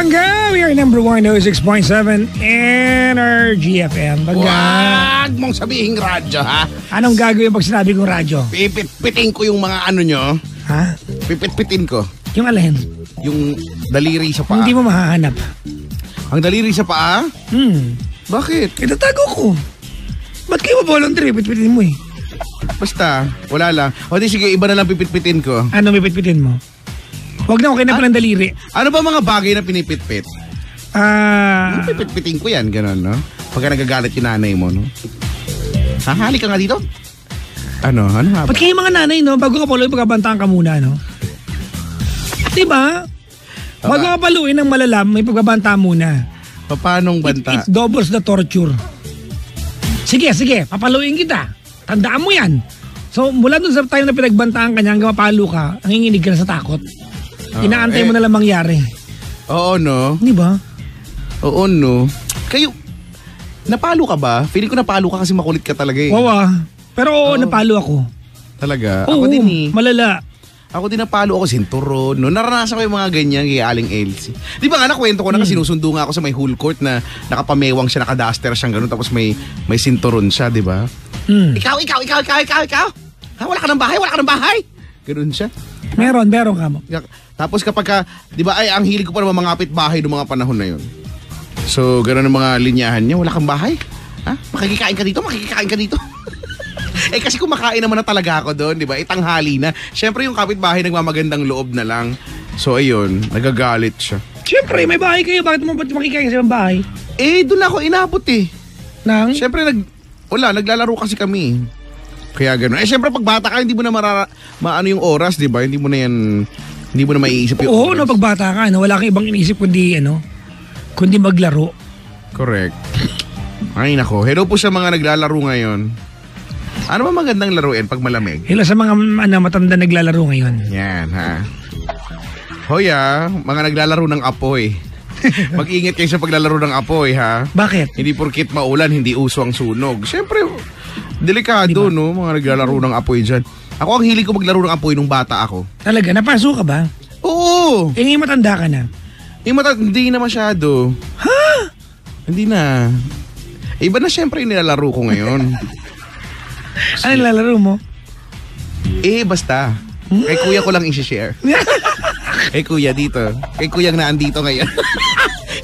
Bangga! We are number 106.7 NRG-FM. Bangga! Wag mong sabihin radyo, ha? Anong gagawin pag sinabi kong radyo? Pipit-pitin ko yung mga ano nyo. Ha? Pipit-pitin ko. Yung alin? Yung daliri sa paa. Hindi mo mahahanap. Ang daliri sa paa? Bakit? Itatago ko. Ba't kayo voluntary? Pipit-pitin mo eh. Basta, wala lang. O di sige, iba na lang pipit-pitin ko. Ano pipit-pitin mo? Huwag na okay na palang daliri. Ano ba mga bagay na pinipit-pit? Pipit-pitin ko yan, gano'n, no? Pagka nagagalit yung nanay mo, no? Hahali ka nga dito? Ano nga ba? Ba't kayo mga nanay, no? Bago ka paluin, pagkabantaan ka muna, no? Diba? Bago ka paluin ng malalam, may pagbabanta muna. Paanong banta? It doubles the torture. Sige, papaluin kita. Tandaan mo yan. So, mula dun sa time na pinagbantaan ka niya, hanggang mapalo ka, nanginginig ka na sa takot. Inaantay mo na lang mangyari. Oo, no? Di ba? Oo, no? Kayo, napalo ka ba? Feeling ko napalo ka kasi makulit ka talaga eh. Wawa. Pero oo, napalo ako. Talaga? Oo, ako din eh. malala. Ako din napalo ako, sinturon. No? Naranasan ko yung mga ganyan kay Aling Elsie. Di ba nga, nakwento ko na kasi sinusundo nga ako sa may whole court na nakapamewang siya, nakadaster siyang gano'n, tapos may sinturon siya, di ba? Ikaw. Ha, wala ka ng bahay. Gano'n siya. Meron ka mo. Tapos kapag ka, di ba, ang hilig ko pa naman mangapit bahay noong mga panahon na yun. So, gano'n ang mga linyahan niya. Wala kang bahay? Ha? Makikikain ka dito? Eh kasi kumakain naman na talaga ako doon, di ba? Itanghali na. Siyempre yung kapitbahay nagmamagandang loob na lang. So, ayun, nagagalit siya. Siyempre, may bahay kayo. Bakit mo makikain sa bahay? Eh, doon ako inabot eh. Nang? Siyempre, naglalaro kasi kami. Kaya gano'n. Eh, siyempre, pag bata ka, hindi mo na maano yung oras, di ba? Hindi mo na maiisip yung oras. Oo, no, pag bata ka, no? Wala kang ibang inisip kundi maglaro. Correct. Ay, nako. Hello po sa mga naglalaro ngayon. Ano ba magandang laruin pag malamig? Hello sa mga matanda naglalaro ngayon. Yan, ha? Hoya, mga naglalaro ng apoy. Mag-ingat kayo sa paglalaro ng apoy, ha? Bakit? Hindi porkit maulan, hindi uso ang sunog. Siyempre, delikado, diba? No? Mga naglalaro ng apoy dyan. Ako ang hilig ko maglaro ng apoy nung bata ako. Talaga? Napaso ka ba? Oo! Eh, ngayon matanda ka na? Hindi na masyado. Ha? Hindi na. Iba na siyempre yung nilalaro ko ngayon. Ano nilalaro mo? Eh, basta. Kay kuya ko lang i-share. Kay kuya dito. Kay kuyang naandito ngayon.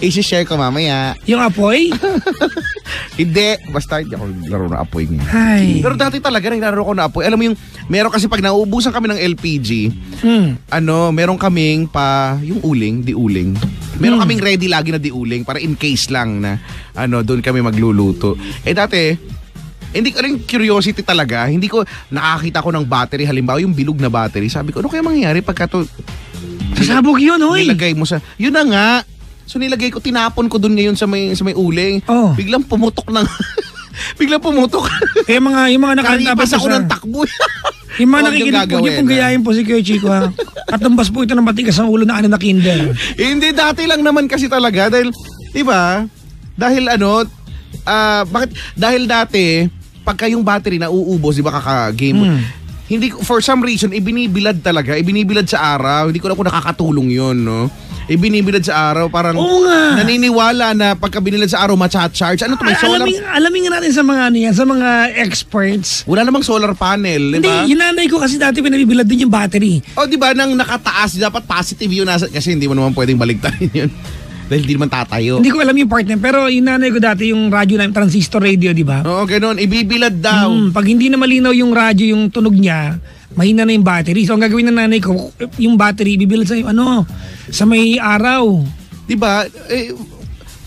I-share ko mamaya. Yung apoy? Hindi. Basta hindi ako laro na apoy niya. Ay. Pero dati talaga naglalaro ko na apoy. Alam mo yung, meron kasi pag nauubusan kami ng LPG, meron kaming yung uling. Meron kaming ready lagi na diuling para in case lang na, doon kami magluluto. Eh dati, hindi ko rin curiosity talaga. Hindi ko nakakita ko ng battery. Halimbawa yung bilog na battery. Sabi ko, ano kaya mangyayari pagka to... Sasabog yun, hoy. Nilagay mo sa... Yun na nga. So nilagay ko, tinapon ko dun ngayon sa may uling. Oh. Biglang pumutok ng... Biglang pumutok. Eh yung mga nakanta Karipas ako ng takbo. Yung mga nakikinig po niyo kung gayahin po si Kuya Chico, ha? Katumbas po ito ng matigas ang ulo na na Kinder. Hindi, dati lang naman kasi talaga. Dahil, di ba? Dahil dahil dati, pagka yung battery na uubos, di ba kaka-game mo, hindi ko, for some reason, ibinibilad sa araw. Hindi ko na kung nakakatulong yun, no? Ibinibilad sa araw, parang naniniwala na pagka binilad sa araw, matcha-charge. Ano to, may solar? Alamin nga natin sa mga sa mga experts. Wala namang solar panel, di ba? Hindi, yung nanay ko kasi dati pinabibilad din yung battery. O, di ba, nang nakataas, dapat positive yun. Kasi hindi mo naman pwedeng baligtarin yun. Dahil hindi naman tatayo. Hindi ko alam yung partner, pero yung nanay ko dati yung radyo na transistor radio, di ba? Oo, ganun. Ibibilad daw. Pag hindi na malinaw yung radyo, yung tunog niya, mahina na yung battery. So, ang gagawin ng nanay ko, yung battery, ibibilad sa may araw. Di ba?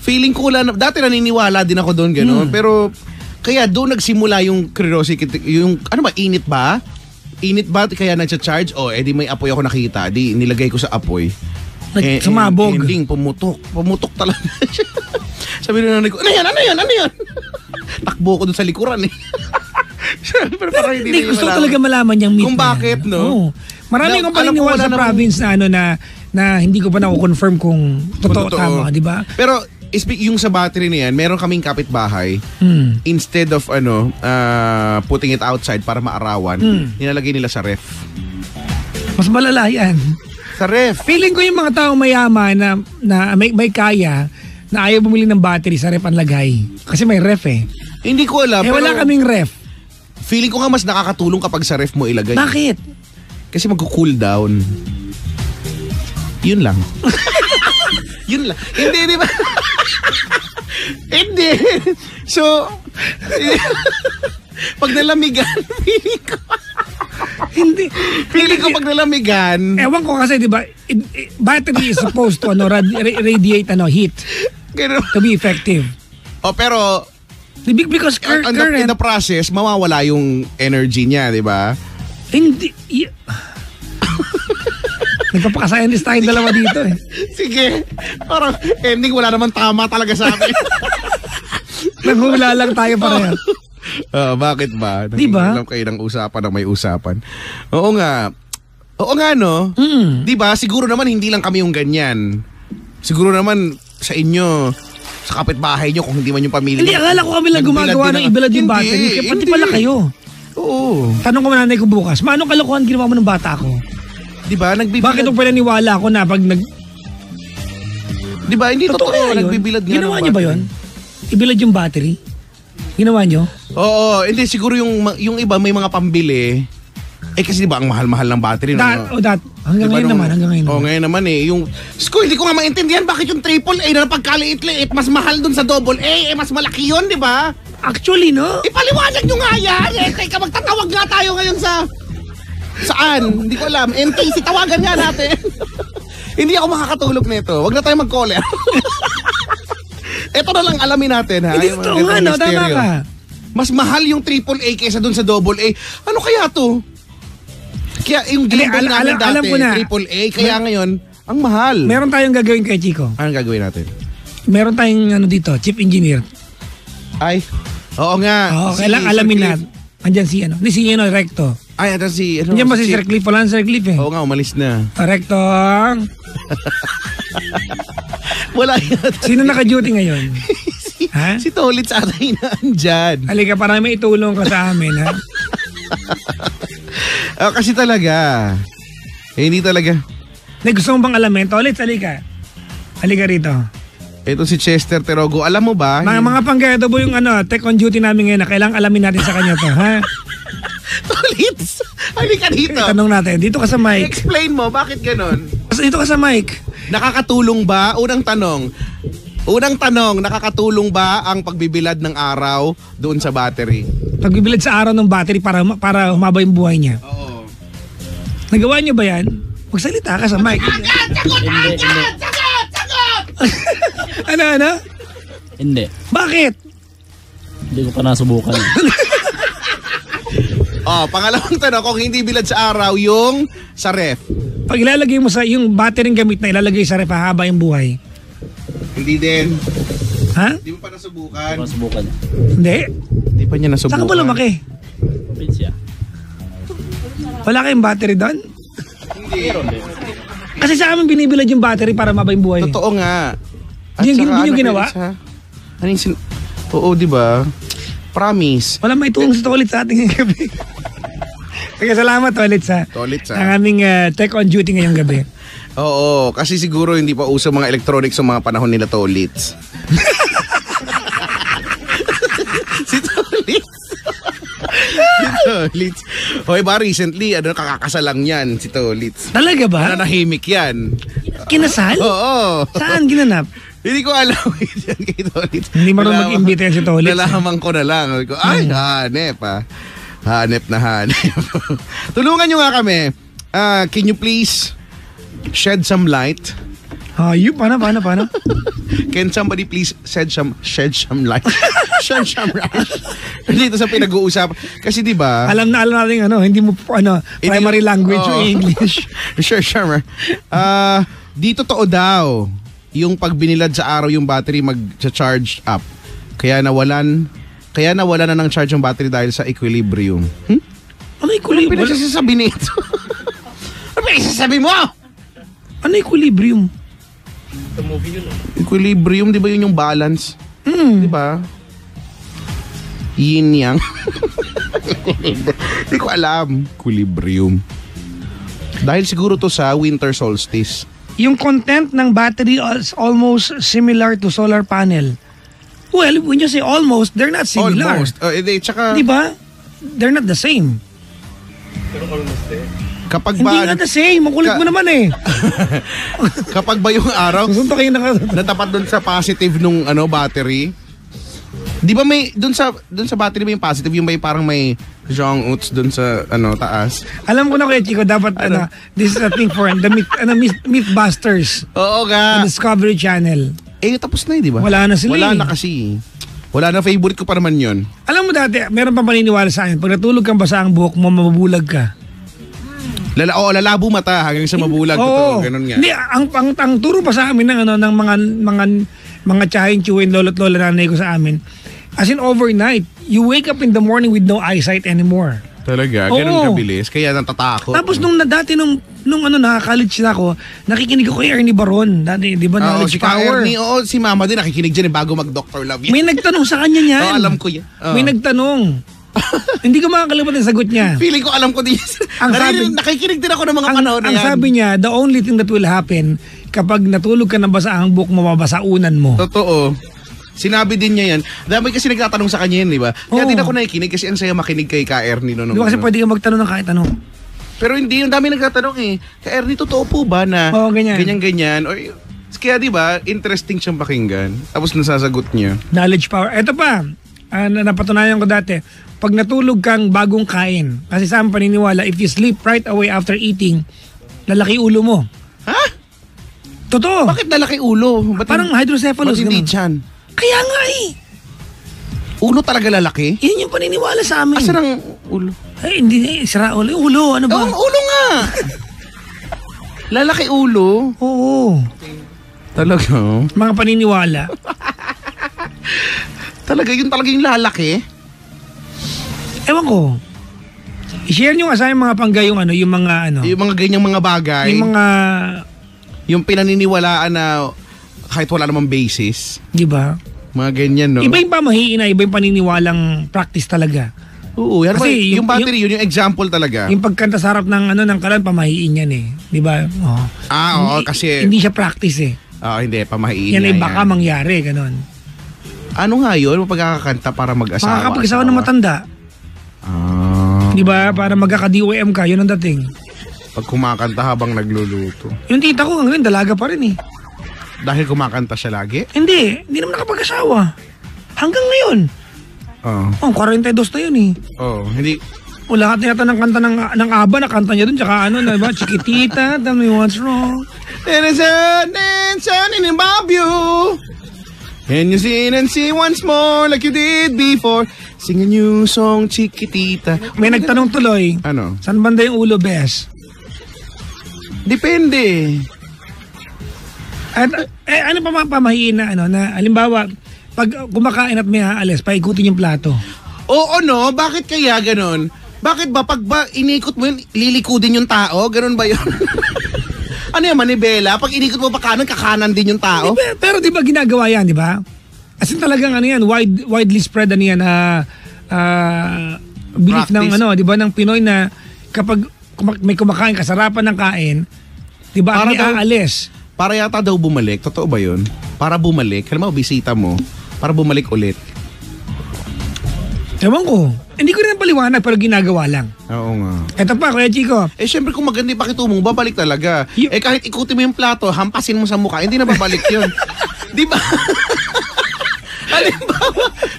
Feeling ko dati naniniwala din ako doon, ganun. Pero, kaya doon nagsimula yung curiosity, yung, init ba? Init ba? Kaya nagcha-charge? Di may apoy ako nakita. Di nilagay ko sa apoy. Sumabog. Ending, pumutok talaga siya. Sabi ng nanay ko, ano yan? Takbo ko dun sa likuran eh. Pero parang hindi gusto talaga malaman niyang meet. Kung bakit, no? Marami akong paniniwala sa province na hindi ko pa na-confirm kung totoo tama, di ba? Pero yung sa battery na yan, meron kaming kapitbahay. Instead of putting it outside para maarawan, nilalagay nila sa ref. Mas malala yan. Sa ref. Feeling ko yung mga taong mayaman na may kaya na ayaw bumili ng battery sa ref ang lagay. Kasi may ref eh. Hindi ko alam. Eh wala kaming ref. Feeling ko nga mas nakakatulong kapag sa ref mo ilagay. Bakit? Kasi magko-cool down. Yun lang. Yun lang. Hindi, di ba? Hindi. So, pag nalamigan, feeling ko pag nalamigan. Ewan ko kasi, di ba, battery is supposed to radiate heat to be effective. Oh, pero Because current... in the process, mawawala yung energy niya, di ba? Hindi... Nagpapaka-scientist tayong dalawa dito eh. Sige. Parang ending wala naman tama talaga sa akin. Naghula lang tayo pareho. Bakit ba? Diba? Alam kayo ng usapan na may usapan. Oo nga. Oo nga, no? Diba? Siguro naman hindi lang kami yung ganyan. Siguro naman sa inyo, sa kapitbahay nyo, kung hindi man yung pamilya. Hindi, akala ko kami lang gumagawa ng ibilad yung battery. Pati pala kayo. Oo. Tanong ko nanay ko bukas, maano kalokohan ginawa mo ng bata ko? Diba? Bakit nung pananiwala ko na pag Diba? Hindi totoo. Nagbibilad nga ginawa niyo ba yun? Ibilad yung battery? Ginawa niyo? Oo. Hindi, siguro yung iba may mga pambili. Eh kasi diba ang mahal-mahal ng battery. Hanggang diba ngayon naman. Ngayon naman eh. Hindi ko nga maintindihan bakit yung AAA na pagkaliit-liit mas mahal dun sa AA, mas malaki yun, diba? Actually, no? Ipaliwanag nyo nga yan. Teka, magtatawag nga tayo ngayon sa... Saan? Hindi ko alam. NTC, tawagan nga natin. Hindi ako makakatulog nito. Huwag na tayo mag-caller. Ito na lang alamin natin, ha? Hindi totoo nga, no? Tama ka. Mas mahal yung AAA kaysa dun sa AA. Ano kaya to? Kaya yung Game Boy namin dati, AAA, kaya ngayon, ang mahal. Meron tayong gagawin kay Chico. Anong gagawin natin? Meron tayong dito, chief engineer. Ay, oo nga. Oo, kailangan alamin natin. Andyan si Recto. Ay, ito si... Andyan ba si Sir Cliff? Wala na Sir Cliff eh. Oo nga, umalis na. Recto. Wala yan. Sino naka-duty ngayon? Ha? Si Tolitz ata na andyan. Halika, para may itulong ka sa amin, ha? Kasi talaga. Hindi talaga. Gusto mo bang alamin? Tolitz, halika. Halika rito. Ito si Chester Terogo. Alam mo ba? Mga panggedo po yung tech on duty namin ngayon na kailangang alamin natin sa kanya to, ha? Tolitz, halika dito. Tanong natin, dito ka sa mic. Explain mo, bakit ganon? Dito ka sa mic. Nakakatulong ba? Unang tanong, nakakatulong ba ang pagbibilad ng araw doon sa battery? Pagbibilad sa araw ng battery para humaba yung buhay niya? Oo. Nagawa niyo ba yan? Magsalita ka sa mic. Sagot! Ano? Hindi. Bakit? Hindi ko pa nasubukan. Pangalawang tanong, kung hindi bilad sa araw, yung sa ref. Pag ilalagay mo sa yung battery gamit na ilalagay sa ref, haba yung buhay. Hindi din. Ha? Hindi mo pa nasubukan? Nasubukan. Hindi. Hindi pa niya nasubukan. Saan ka ba lumaki? Probinsya. Wala kayong battery doon? Hindi. Kasi sa amin binibilad yung battery para mabay yung buhay. Totoo nga. Hindi nyo ginawa? Oo, di ba? Promise. Wala may tulong sa Tolitz sa ating gabi. Kaya salamat Tolitz ha. Tolitz ha. Ang aming tech on duty ngayong gabi. Oo, kasi siguro hindi pa uso mga electronics sa mga panahon nila Tolitz. Si Tolitz. Hoy ba, recently, kakakasal lang yan, si Tolitz. Talaga ba? Nanahimik yan. Kinasal? Oo. Saan ginanap? Hindi ko alam yan kay Tolitz. Hindi marunong mag-imbita yan si Tolitz. Nalaman ko na lang. Ay, hanep ha. Hanep na hanep. Tulungan nyo nga kami. Can you please shed some light? Paano? Can somebody please shed some light? Shed some light. Dito sa pinag-uusap. Kasi di ba? Alam natin hindi mo primary language o English. Sure. Di totoo daw yung pag binilad sa araw yung battery mag-charge up. Kaya nawalan na ng charge yung battery dahil sa equilibrium. Ano equilibrium? Ano pinagsasabi nito? Ano pinagsasabi mo? Ano equilibrium? Equilibrium, di ba yun yung balance? Di ba? Yin yang. Hindi ko alam. Equilibrium. Dahil siguro to sa winter solstice. Yung content ng battery is almost similar to solar panel. Well, when you say almost, they're not similar. Almost. Tsaka, Di ba? They're not the same. kapag Hindi ba, nga the same. Makulit mo naman eh. kapag ba yung araw, Susunta kayo natapat doon sa positive nung battery, di ba may, doon sa battery may yung positive, yung may parang may Jong Uts doon sa taas. Alam ko na Kuya Chico, dapat this is a thing for the Mythbusters. Oo nga. The Discovery Channel. Tapos na di ba? Wala na sila Wala eh. na kasi. Wala na, favorite ko pa naman yun. Alam mo dati, meron pang paniniwala sa akin, pag natulog kang basa ang buhok mo, mabubulag ka. Lalabo mata hanggang sa mabulag. Oo. Ganun nga. Hindi, ang turo pa sa amin ng mga tsahin-tsuhin, lolo't lola nanay ko sa amin, as in overnight, you wake up in the morning with no eyesight anymore. Talaga? Ganun kabilis? Kaya natatakot. Tapos dati nung naka-college na ako, nakikinig ako kay Ernie Baron. Dati, di ba, knowledge si power. Ernie, si mama din nakikinig dyan bago mag-Dr. Love yan. May nagtanong sa kanya niyan. Alam ko yan. May nagtanong. Hindi ko makakalimutan yung sagot niya. Feeling ko alam ko din. Nakikinig din ako ng mga panahon na yan. Ang sabi niya, the only thing that will happen kapag natulog ka ng basa ang buhok mo, mababasaunan mo. Totoo. Sinabi din niya yan. Dami kasi nagtatanong sa kanya yan, di ba? Kaya din ako nakikinig kasi ang saya makinig kay Ka Ernie. Di ba kasi pwede ka magtanong ng kahit ano. Pero hindi, yung dami nagtatanong eh. Ka Ernie, totoo po ba na ganyan-ganyan? Or, kaya di ba, interesting siyang pakinggan. Tapos nasasagot niya. Knowledge power. Ito pa, napatunayan ko dati, pag natulog kang bagong kain, kasi sa amin paniniwala, if you sleep right away after eating, lalaki ulo mo. Ha? Totoo. Bakit lalaki ulo? Parang hydrocephalus. Ba't hindi tiyan? Kaya nga eh. Ulo talaga lalaki? Yun yung paniniwala sa amin. Asan ang ulo? Ay, hindi, sira ulo. Ulo, ano ba? Ulo nga! Lalaki ulo? Oo. Talaga? Mga paniniwala. Yun talaga yung lalaki? Ewan ko. I-share nyo nga sa mga panggayong yung mga Yung mga ganyang mga bagay. Yung mga... Yung pinaniniwalaan na kahit wala namang basis. Di ba? Mga ganyan, no? Iba yung pamahiin na, iba yung paniniwalang practice talaga. Oo, yan kasi yung battery, yun yung example talaga. Yung pagkanta sa harap ng kalan, pamahiin yan eh. Di ba? Oh. Oo, kasi... Hindi siya practice eh. Hindi, pamahiin yan ay baka mangyari, ganun. Ano nga yun? Pagkakakanta para mag-asawa? Makakapag-asawa ng matanda. Di ba? Para magkaka-DOM ka, yun ang dating. Pag kumakanta habang nagluluto. Yung tita ko hanggang dalaga pa rin eh. Dahil kumakanta siya lagi? Hindi naman nakapag-asawa. Hanggang ngayon. Oo. 42 na yun eh. Hindi. O lahat na yata ng kanta ng ABBA na kanta niya dun, tsaka na ba? Chiquitita, tell me what's wrong. And it's in above you. And you see and see once more like you did before. Sing a new song, Chiquitita. May nagtanong tuloy. Ano? Saan banda yung ulo, Bes? Depende. At ano pa pamahiin na na halimbawa, pag kumakain at may aalis, paikutin yung plato. Oo, no? Bakit kaya ganon? Bakit ba pag inikot mo yun, lilikudin yung tao? Ganon ba yun? Ano yan, manibela? Pag inikot mo pa kanan, kakanan din yung tao? Pero di ba ginagawa yan, di ba? As in talagang widely spread yan belief ng di ba, ng Pinoy na kapag may kumakain, kasarapan ng kain, di ba, ang aalis. Para yata daw bumalik. Totoo ba yun? Para bumalik. Alam mo, bisita mo. Para bumalik ulit. Ewan ko. Hindi ko rin paliwanag pero ginagawa lang. Oo nga. Eto pa, Kuya Chico. Syempre kung maganda yung pakitungo, babalik talaga. Kahit ikutin mo yung plato, hampasin mo sa mukha, hindi na babalik yun. Di ba?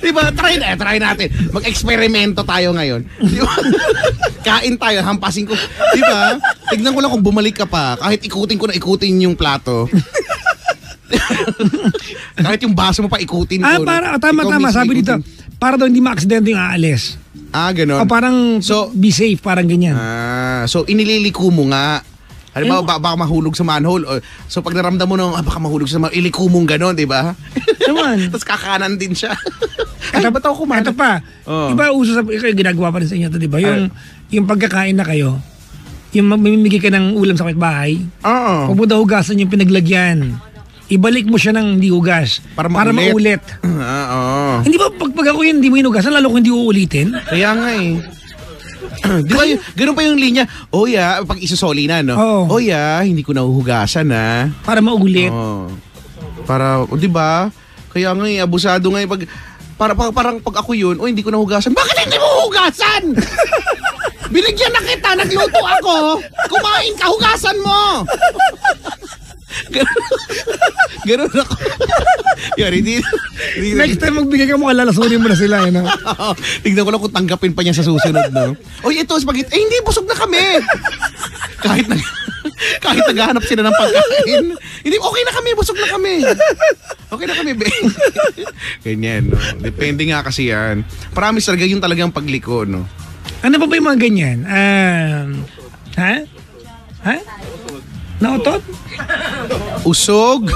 Di ba? Try natin. Mag-eksperimento tayo ngayon. Di ba? Kain tayo, hampasin ko. Di ba? Tignan ko lang kung bumalik ka pa. Kahit ikutin yung plato. Kahit yung baso mo pa ikutin ko. Tama. Sabi dito, para daw hindi ma-aksidente yung aalis. Ganon. O parang be safe, parang ganyan. So inililiko mo nga. Halimbawa, baka mahulog sa manhole. So pag naramdam mo nung baka mahulog sa manhole, iliko mong ganon, di ba? Tapos kakanan din siya. Ba't ako kumain? Ito pa. Diba uso ginagawa pa rin sa inyo ito, di ba? Yung pagkakain na kayo, yung mamimigay ka ng ulam sa kapitbahay, huwag mo daw hugasan yung pinaglagyan. Ibalik mo siya ng hindi hugas. Para maulit. Hindi ba pag ako yun, hindi mo hinugasan, lalo kung hindi uulitin? Kaya nga eh. Di ba, ganun pa yung linya. Oh yeah, pag isusoli na, no? Oo. Oh yeah, hindi ko nahuhugasan, na. Para maulit. Oh. Para, di ba? Kaya nga, abusado nga yung parang pag ako yun, hindi ko nahugasan. Bakit hindi mo hugasan? Binigyan na kita, nagluto ako. Kumain ka, hugasan mo. Ganun ako. Yan, hindi. Next time magbigay ka mo, kalalasunin mo na sila. Yun, Tignan ko lang kung tanggapin pa niya sa susunod, no? Oy, ito, spaghetti. Hindi, busog na kami. Kahit naghahanap sila ng pagkain. Hindi, okay na kami, busog na kami. Okay na kami, Ben. Ganyan, no? Depende nga kasi yan. Promise talaga yung talagang pagliko, no? Ano pa ba yung mga ganyan? Ha? Nautot? Usog.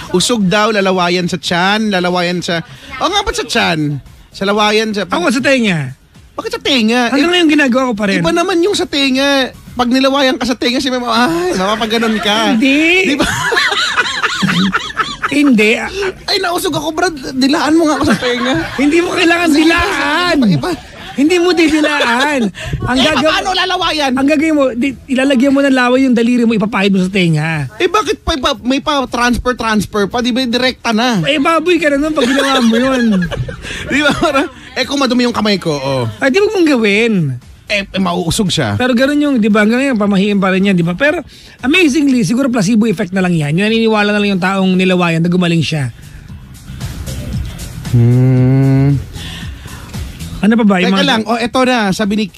Usog daw, lalawayan sa tiyan, lalawayan sa... nga ba't sa tiyan? Sa lawayan sa... Ako sa tenga. Bakit sa tenga? Hanggang ngayon ginagawa ko pa rin. Iba naman yung sa tenga. Pag nilawayan ka sa tenga, si mama, mapapaganon ka. Hindi. Di ba? Hindi. Ay, nausog ako, Brad. Dilaan mo nga ako sa tenga. Hindi mo kailangan dilaan. Iba. Hindi mo didilaan. Paano lalawayan? Ang gagawin mo, ilalagyan mo ng laway yung daliri mo, ipapahid mo sa tenga. Bakit may transfer pa? Di ba direkta na? Baboy ka na nun pag ginawa mo yun. Di ba? Kung madumi yung kamay ko, Ay, di mo mong gawin. Mauusog siya. Pero gano'n yung, di ba, hanggang ngayon, pamahiin pa rin yan, di ba? Pero, amazingly, siguro placebo effect na lang yan. Yung naniniwala na lang yung taong nilawayan na gumaling siya. Ano pa ba? Teka lang, eto na, sabi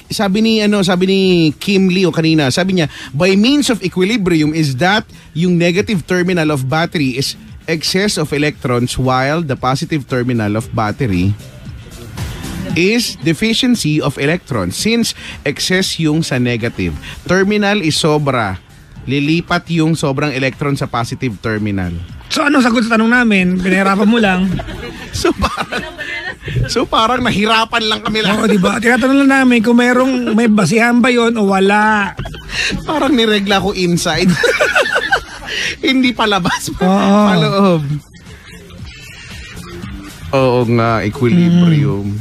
ni Kim Lee kanina, sabi niya, by means of equilibrium is that yung negative terminal of battery is excess of electrons while the positive terminal of battery is deficiency of electrons. Since excess yung sa negative, terminal is sobra, lilipat yung sobrang electron sa positive terminal. So ano sagot sa tanong namin? Pinahirapan mo lang. So parang nahirapan lang kami lang. Oo, diba? Tinatanong lang namin kung may basihan ba yon o wala. Parang niregla ko inside. Hindi palabas. Paloob. Oo nga, equilibrium.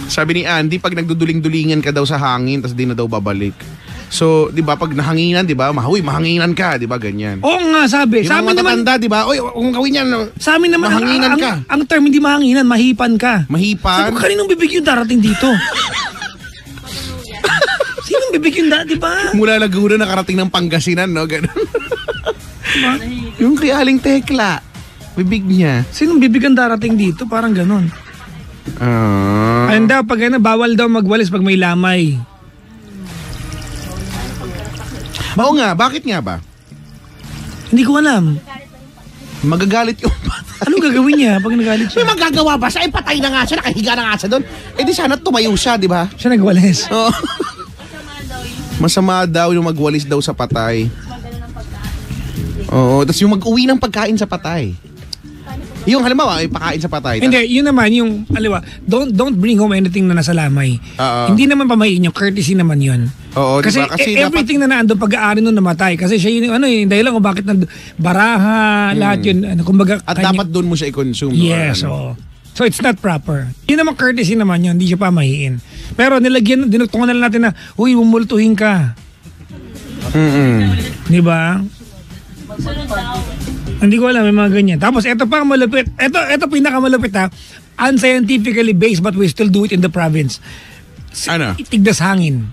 Sabi ni Andy, pag nagduduling-dulingan ka daw sa hangin, tas di na daw babalik. So, di ba, pag nahanginan, di ba, mahanginan ka, di ba, ganyan. Oo nga, sabi. Yung Sa amin naman, di ba, kung gawin yan, sa amin naman, mahanginan ka. Ang term hindi mahanginan, mahipan ka. Mahipan? Sabi ko, kaninong bibig yung darating dito? Sinong bibig yung di ba? Mula Laguna nakarating ng Pangasinan, no? Ganun. Yung kay Aling Tekla, bibig niya. Sinong bibig ang darating dito? Parang ganun. Ayun daw, pag bawal daw magwalis pag may lamay. Oo nga, bakit nga ba? Hindi ko alam. Magagalit yung bata. Anong gagawin niya pag nagalit siya? May magagawa ba siya? Patay na nga siya, nakahiga na nga siya doon. Di sana tumayo siya, di ba? Siya nagwalis. Oo. Masama daw yung magwalis daw sa patay. Oo, tapos yung mag-uwi ng pagkain sa patay. Yung halimbawa, ay pakain sa patay. Hindi, yun naman yung, aliwa, don't bring home anything na nasa lamay. Hindi naman pamahiin yung courtesy naman yun. Oo, kasi, diba? Kasi everything na naandun pag-aari nun namatay. Kasi siya yun, yung dahilan kung bakit baraha, lahat yun. Kumbaga, at dapat doon mo siya i-consume. Yes, oo. So it's not proper. Yun naman courtesy naman yun, hindi siya pamahiin. Pero dinugtungan na lang natin na, uy, bumultuhin ka. Di ba? Hindi ko alam, may mga ganyan. Tapos ito pa malupit. Ito pinakamalupit ha. Unscientifically based but we still do it in the province. Ano? Tigdas hangin.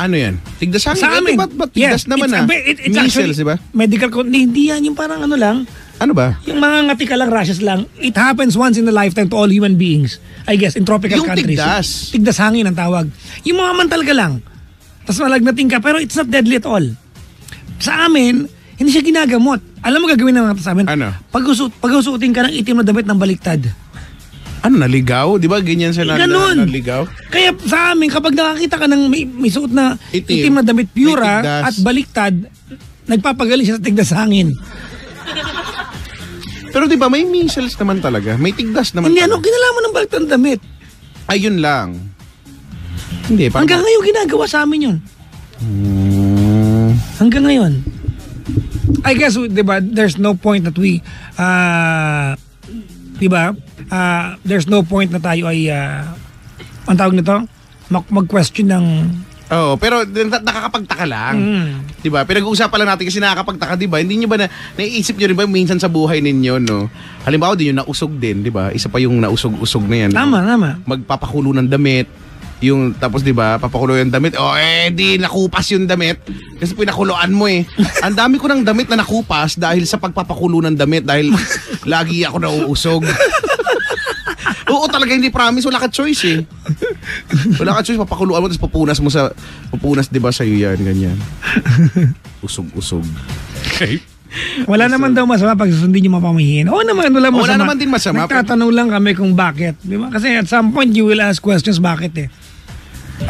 Ano yan? Tigdas hangin? Sa amin. Ba't tigdas naman na? It's measles, diba? Medical, hindi yan. Yung parang ano lang. Ano ba? Yung mga ngati ka lang, rashes lang. It happens once in a lifetime to all human beings. I guess, in tropical countries. Yung tigdas? Tigdas hangin ang tawag. Yung mga mantal ka lang. Tapos malagnating ka, pero it's not deadly at all. Sa amin, hindi siya ginagamot. Alam mo gagawin ng mga sa amin? Ano? Pag-usutin ka ng itim na damit ng baliktad. Ano, naligaw? Di ba ganyan siya naligaw? Kaya sa amin, kapag nakakita ka ng may suot na itim na damit pura at baliktad, nagpapagaling siya sa tigdas hangin. Pero di ba may measles naman talaga? May tigdas naman. Hindi, kinalaman ng baliktad ng damit. Ayun lang. Hindi. Hanggang ngayon ginagawa sa amin yun. Hanggang ngayon. I guess, di ba, there's no point that we di ba? There's no point na tayo ay, ang tawag nito, mag-question ng... Oo, pero nakakapagtaka lang. 'Di ba? Pinag-uusapan lang natin kasi nakakapagtaka, 'di ba? Hindi niyo ba naiisip niyo rin ba minsan sa buhay ninyo, no? Halimbawa, din yung nausog din, 'di ba? Isa pa yung nausog-usog na 'yan. Tama, no? tama. Magpapakulo ng damit. Yung tapos 'di ba, papakulo yung damit. Di nakupas yung damit kasi pinakuluan mo eh. Ang dami ko ng damit na nakupas dahil sa pagpapakulo ng damit dahil lagi ako nauusog. Oo, talaga hindi promise, wala ka choice eh. Wala ka choice, papakuluan mo tapos pupunas 'di ba sa iyo yan, ganyan. Usog-usog. Okay. Wala naman daw masama pag susundin yung mapamahiin. Oo naman, wala naman din masama. Nagtatanong lang kami kung bakit. Di ba? Kasi at some point, you will ask questions bakit eh.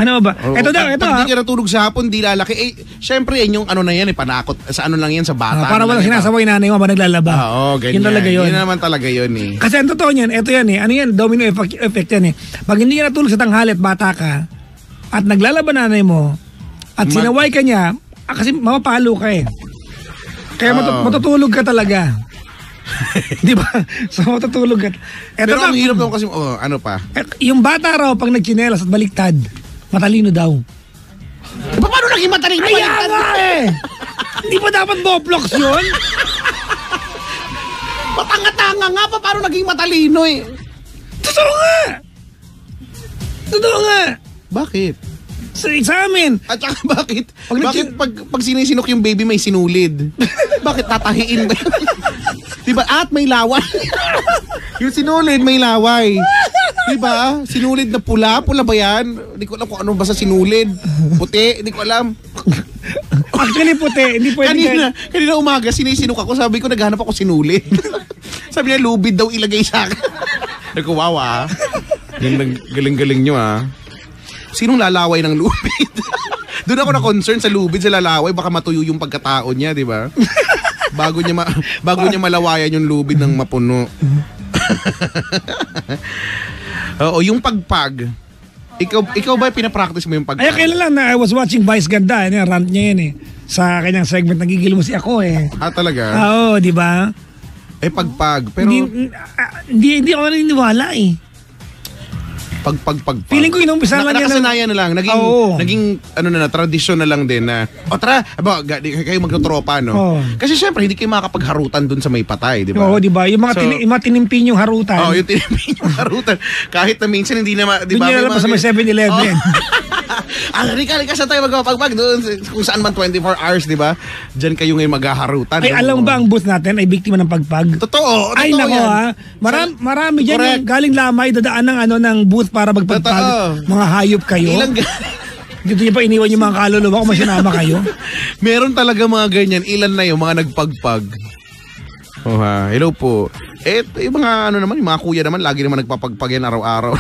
Ano ba? Ito daw, ito Pag di ka natulog sa hapon, di lalaki. Siyempre, yung ano na yan, panakot. Sa ano lang yan, sa bata. Para walang sinasaway nanay mo ba naglalaba. Ganyan. Yun talaga yun. Yun naman talaga yun eh. Kasi ang totoo niyan, ito yan eh. Ano yan? Domino effect yan eh. Pag hindi ka natulog sa tanghali at bata ka, at naglalaba nanay mo, at sinaway ka niya, kasi mapapalo ka eh. Kaya matutulog ka talaga. Di ba? So matutulog ka. Pero ang hirap daw kasi, ano pa? Yung bata raw, pag nagchinelas at baliktad, matalino daw. Paano naging matalino? Kaya nga eh! Hindi ba dapat boplox yun? Patanga-tanga nga pa, paano naging matalino eh? Totoo nga! Totoo nga! Bakit? Sa amin. At saka bakit? Bakit pag sinisinok yung baby may sinulid? Bakit tatahiin ba? Diba? At may laway. Yung sinulid may laway. Diba? Sinulid na pula ba yan? Hindi ko alam kung ano basta sinulid. Puti, hindi ko alam. Actually puti, hindi pwede. Kanina umaga sinisinok ako, sabi ko naghanap ako sinulid. Sabi niya lubid daw ilagay sa akin. Nagkuwawa. Galing-galing nyo ah. Sinong lalaway ng lubid? Doon ako na-concern sa lubid, sa lalaway, baka matuyo yung pagkatao niya, di ba? Bago niya malawayan yung lubid ng mapuno. Oo, yung pagpag. Ikaw ba pinapractice mo yung pagpag? Ay, kailan lang na I was watching Vice Ganda, rant niya yan eh. Sa kanyang segment, nagigil mo si ako eh. Talaga? Oo, di ba? Pagpag. Pero hindi ako naniniwala eh. Pag. Feeling ko inumpisa lang yan. Nakasanayan na lang. Naging ano na, tradisyon na lang din na, tara, kayo magtotropa, no? Oh. Kasi syempre, hindi kayo makakapagharutan dun sa may patay, di ba? Oo, di ba? Yung mga tinimpin yung harutan. Oo, yung tinimpin yung harutan. Kahit na minsan hindi na, di ba? Doon nyo naman sa may 7-Eleven. Halika sa tayo magpapagpag doon kung saan man 24 hours, di ba? Diyan kayo ngayon maghaharutan. Ay, alam mo ba ang booth natin ay biktima ng pagpag? Totoo. Ay, nako ha. Marami dyan yung galing lamay, dadaan ng booth para magpagpag. Mga hayop kayo. Dito niyo pa iniwan yung mga kaluluwa kung masinama kayo. Meron talaga mga ganyan. Ilan na yung mga nagpagpag. Hello po. Yung mga naman, yung mga kuya naman, lagi naman nagpapagpag yan araw-araw.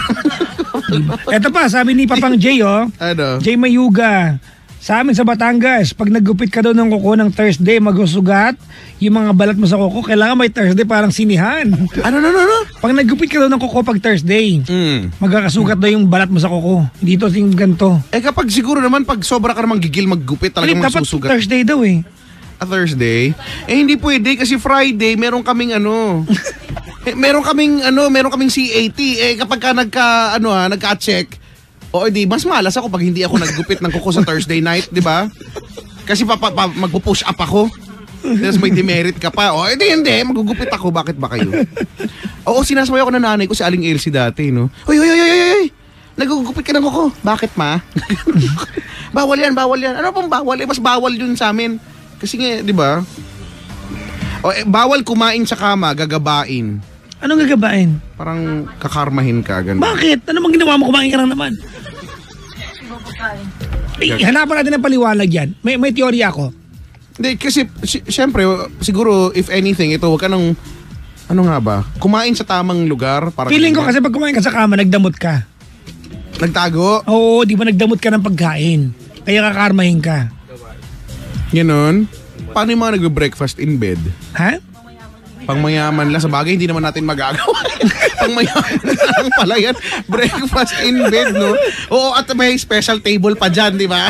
Ito pa, sabi ni Papang Jay, Ano? Jay Mayuga. Sa amin sa Batangas, pag naggupit ka daw ng kuko ng Thursday, magsusugat yung mga balat mo sa kuko, kailangan may Thursday parang sinihan. Ano? Pag naggupit ka daw ng kuko pag Thursday, magkakasugat daw yung balat mo sa kuko. Dito yung ganito. Kapag siguro naman, pag sobra ka namang gigil maggupit, talagang magsusugat. Dapat Thursday daw eh. Thursday? Hindi pwede kasi Friday, meron kaming meron kaming CAT. Kapag ka nagka-check, di, mas malas ako pag hindi ako naggupit ng kuko sa Thursday night, di ba? Kasi magpo-push up ako. Tapos may demerit ka pa. Hindi, magugupit ako. Bakit ba kayo? Oo, sinasabay ako na nanay ko si Aling Elsie dati, no? Hoy! Nagugupit ka ng kuko. Bakit, ma? Bawal yan. Ano pong bawal? Mas bawal yun sa amin. Kasi nga, di ba? Bawal kumain sa kama, gagabain. Anong gagabain? Parang kakarmahin ka, ganun. Bakit? Ano bang ginawa mo? Kumain ka lang naman. Hanapan natin ng paliwanag yan. May teorya ako. Hindi, kasi siyempre, siguro, if anything, ito, huwag ka nang, ano nga ba? Kumain sa tamang lugar. Feeling ko kasi pag kumain ka sa kama, nagdamot ka. Nagtago? Oo, di ba nagdamot ka ng pagkain? Kaya kakarmahin ka. Ganon? Paano yung mga nagbe-breakfast in bed? Ha? Pangmayaman lang. Sa bagay, hindi naman natin magagawa. Pangmayaman lang pala yan. Breakfast in bed, no? Oo, at may special table pa dyan, di ba?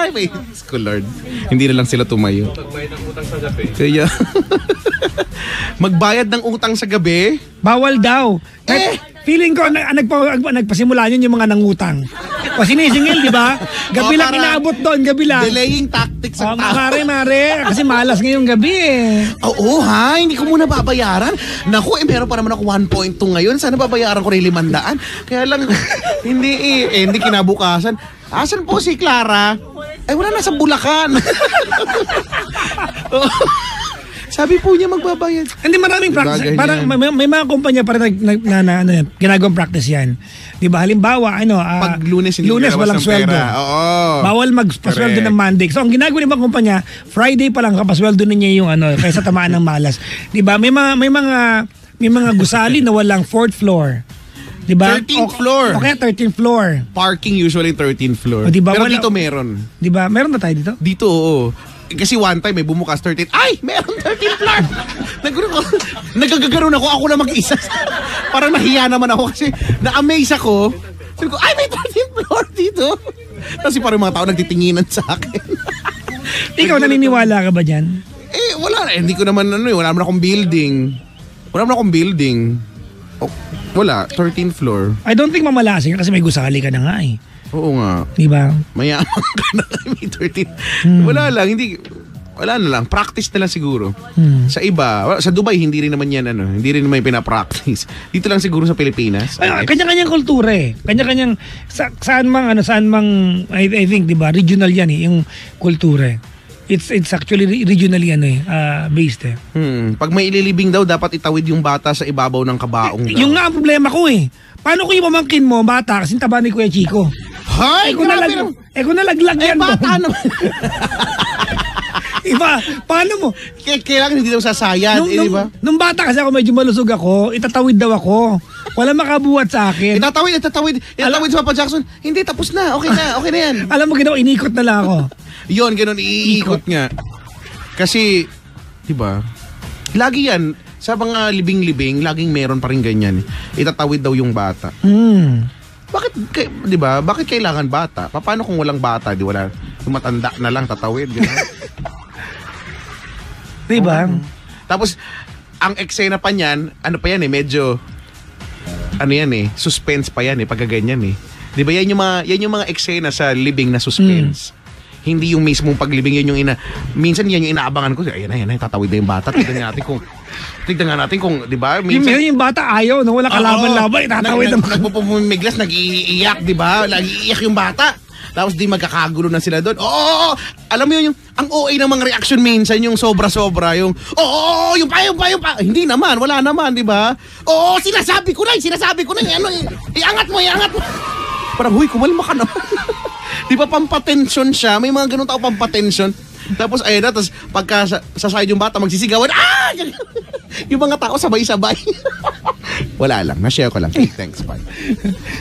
May Lord. Hindi na lang sila tumayo. Magbayad ng utang sa gabi. Kaya, magbayad ng utang sa gabi? Bawal daw. Feeling ko, nagpasimula yun yung mga nangutang. O sinisingil, di ba? Gabi lang inaabot doon, gabi lang. Delaying tactics ang tao. Mare. Kasi malas ngayong gabi eh. Oo ha, hindi ko muna babayaran. Naku, meron pa naman ako 1.2 ngayon. Sana babayaran ko rin 500. Kaya lang, hindi kinabukasan. Asan po si Clara? Ay, wala na sa Bulacan. Sabi po niya magbabayad. Hindi, maraming practice. Parang may mga kumpanya pa rin ginagawang practice yan. Di ba? Halimbawa, pag Lunes walang sweldo. Oo. Bawal magpasweldo ng Monday. So, ang ginagawa ng mga kumpanya, Friday pa lang kapasweldo na niya yung kaysa tamaan ng malas. Di ba? May mga gusali na walang 4th floor. Diba? 13th floor. O kaya 13th floor. Parking usually 13th floor. O, diba? Pero dito meron. Diba? Meron na tayo dito? Dito, oo. Kasi one time may bumukas 13th. Ay! Meron 13th floor! Nagagagaroon ako. Ako na mag-isa. Parang nahiya naman ako kasi na-amaze ako. Sabi ko, ay! May 13th floor dito! Kasi parang mga tao nagtitinginan sa akin. Ikaw, naniniwala ka ba dyan? Wala. Hindi ko naman wala naman akong building. Wala, 13th floor. I don't think mamalasing kasi may gusali ka na nga eh. Oo nga. Diba? Mayaman ka na may 13th. Wala na lang. Practice na lang siguro. Sa iba, sa Dubai, hindi rin naman yan, hindi rin naman pinapractice. Dito lang siguro sa Pilipinas. Kanya-kanyang kultura eh. Kanya-kanyang, saan mang, I think, diba, regional yan eh, yung kultura eh. It's actually regionally based eh. Pag may ililibing daw, dapat itawid yung bata sa ibabaw ng kabaong daw. Yung nga ang problema ko eh. Paano ko yung mamangkin mo, bata, kasi taba ni Kuya Chico? Hay! Kung nalaglag yan bata naman. Iba, paano mo? Kailangan hindi daw sasayad, di ba? Nung bata kasi ako, medyo malusog ako, itatawid daw ako. Wala makabuhat sa akin. Itatawid sa Papa Jackson. Hindi, tapos na. Okay na yan. Alam mo, ginawa, inikot na lang ako. Yun, ganun, iikot nga. Kasi, di ba, lagi yan, sa mga libing-libing, laging meron pa rin ganyan. Itatawid daw yung bata. Bakit, di ba, bakit kailangan bata? Paano kung walang bata? Di wala, yung matanda na lang tatawid. Di ba? Tapos, ang eksena pa niyan, medyo, suspense pa yan pagka ganyan Di ba, yan yung mga eksena sa libing na suspense. Hindi yung mismong paglibing, minsan yan yung inaabangan ko. Ayan na, tatawid na yung bata. Tignan nga natin kung, di ba? Minsan, yung bata ayaw, wala kalaban-laban, itatawid na. Nagpupumiglas, nag-iiyak, di ba? Nag-iiyak yung bata. Tapos di magkakagulo na sila doon. Oo, alam mo yun, ang OA ng mga reaction minsan, yung sobra-sobra, yung, yung pa. Hindi naman, wala naman, di ba? Oo, sinasabi ko na, iangat mo. Parang, huy, kumalma ka naman. Di ba pampatensyon siya? May mga ganun tao pampatensyon. Tapos ayun na, tapos pagka sa side yung bata magsisigawan, yung mga tao sabay-sabay. Wala lang, na-share ko lang. Okay, thanks, bye.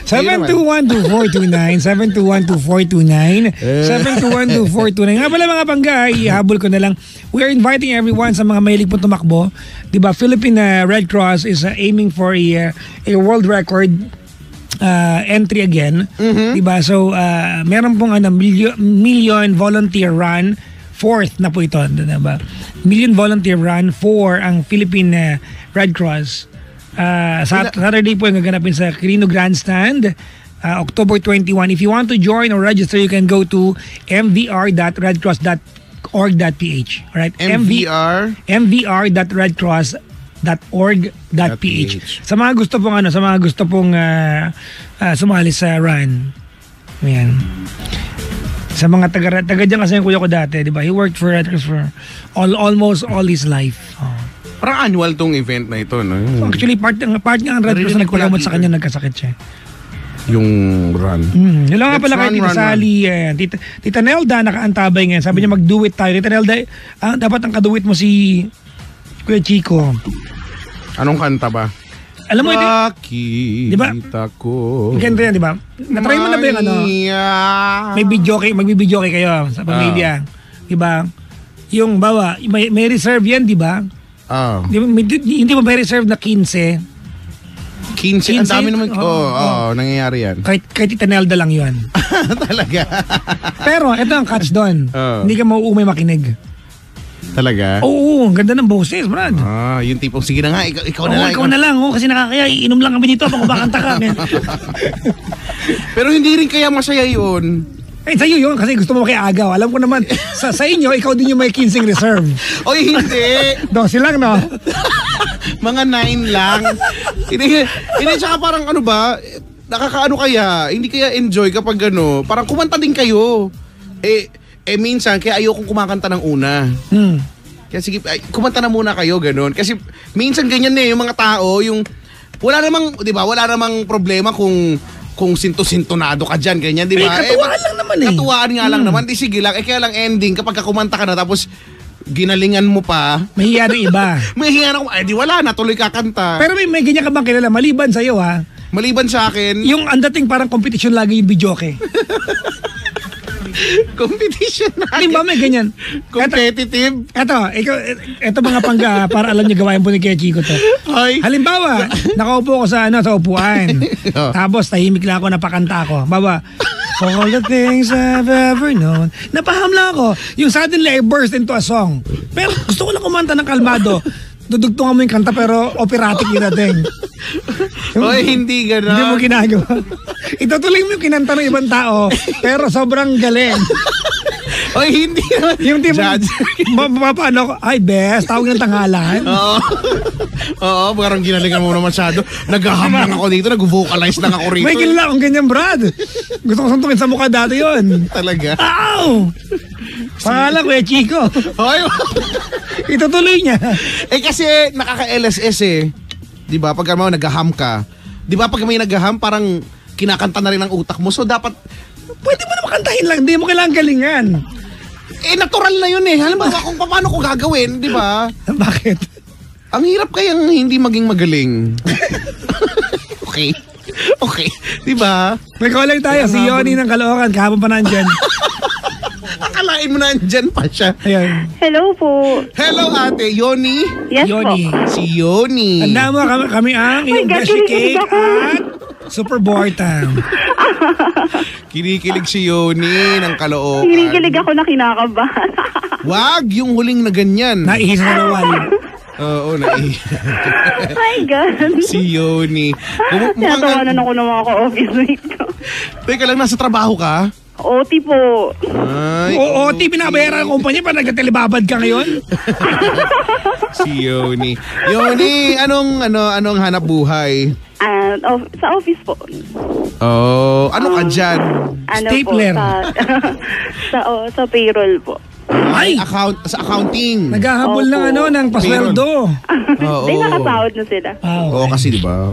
7212429 7212429 7212429. Nga pala mga pangga, ihabol ko na lang. We are inviting everyone sa mga mahilig po tumakbo. Di ba, Philippine Red Cross is aiming for a world record entry again, diba? So meron pong million volunteer run, 4th na po ito, diba? Million volunteer run for ang Philippine Red Cross. Saturday po yung gaganapin sa Quirino Grandstand, October 21. If you want to join or register, you can go to mvr.redcross.org.ph. Alright? mvr.redcross.org.ph. Sa mga gusto pong sumali sa run. Ayan. Sa mga taga diyan kasi yung kuya ko dati, di ba? He worked for Red Cross for almost all his life. Parang annual tong event na ito, no? So actually, part ng Red Cross na nagpagamot sa kanya, nagkasakit siya. Yung run. Yun lang nga pala kay Tita Sally. Tita Nelda, nakaantabay ngayon. Sabi niya, mag-do it tayo. Tita Nelda, dapat ang kaduit mo si Kuya Chico. Anong kanta ba? Alam mo, diba? Ko. Ganda yan, diba? Natry mo na ba yung magbibidyo kayo sa pamilya. Diba? Yung bawa, may reserve yan, diba? Hindi mo ba reserve na 15? 15, ang dami naman. Nangyayari yan. Kahit Itanelda lang yun. Talaga. Pero ito ang catch doon. Hindi ka mauumay makinig. Talaga? Oo, ang ganda ng boses, Brad. Yung tipong, sige na nga, ikaw na lang. Ikaw na lang, kasi nakakaya, iinom lang kami dito pag kumakanta ka. Pero hindi rin kaya masaya yun. Sa'yo yun, kasi gusto mo agaw. Alam ko naman, sa inyo, ikaw din yung may 15 reserve. Oy, hindi. 12 lang, no? Mga 9 lang. Hindi, tsaka parang ano ba, nakakaano kaya, hindi kaya enjoy kapag parang kumanta din kayo. Minsan, kaya ayokong kumakanta ng una. Kaya sige, kumanta na muna kayo, ganun. Kasi minsan ganyan yung mga tao, wala namang problema kung sinto-sintonado ka dyan, ganyan, di ba? Katuwaan lang naman Katuwaan nga lang naman, di sige lang. Kaya lang ending, kapag kumanta ka na, tapos ginalingan mo pa. Mahiya ng iba. Mahiya na di wala, natuloy kakanta. Pero may ganyan ka bang kilala, maliban sa'yo ha? Maliban sa akin. Yung andating parang competition lagi yung videoke. Competition na. Di ba may ganyan? Competitive? Ito mga para alam niyo gawain po ni Kuya Chico to. Ay. Halimbawa, nakaupo ko sa upuan. Tapos tahimik lang ako, napakanta ako. Baba, all the things I've ever known. Napaham lang ako. Yung suddenly I burst into a song. Pero gusto ko lang kumanta ng kalmado. Dudugtungan mo yung kanta pero operatic yung dating. Hindi gano'n. Hindi mo ginagawa. Itutuloy mo yung kinanta ng ibang tao pero sobrang galing. Hindi. Yung tipo, paano ko, ay best, tawag ng tanghalan. Oo, parang ginalingan mo naman masyado. Naghaham lang ako dito, nag-vocalize lang ako rito. May kilala akong ganyan, Brad. Gusto ko suntukin sa mukha dati yun. Talaga? Ow! Pangalan ko Chico. Itutuloy niya. Kasi nakaka-LSS Di ba? Pag naghaham ka. Di ba pag may naghaham, parang kinakanta na rin ang utak mo. So dapat, pwede mo na makantahin lang. Hindi mo kailangan galingan. Natural na yun Halimbawa kung paano ko gagawin, di ba? Bakit? Ang hirap kayang hindi maging magaling. Okay. Di ba? May caller tayo. Si Yoni ng Caloocan. Kahapon pa nandyan. Akalain mo na andyan pa siya. Ayan. Hello po. Hello ate, Yoni. Yes Yoni. po. Si Yoni. Tanda mo kami ang iyong beshi cake at Super Bortam. Kinikilig si Yoni ng Caloocan. Kinikilig ako na kinakabahan. Wag, yung huling na ganyan. Naihis na nawal. Oo, My God. Si Yoni. Tinatawanan ako ng mga ka-office mate ko. Teka lang, nasa trabaho ka? OT po. Ay, OT, pinabayaran ng kumpanya pa nagkatelebabad ka ngayon? Si Yoni. Yoni, anong hanap buhay? Sa office po. Ano ka dyan? Stapler. Po, sa payroll po. Ay! Sa accounting. Naghahabol ng pasweldo. Hindi, nakasahod na sila. Oo, kasi diba,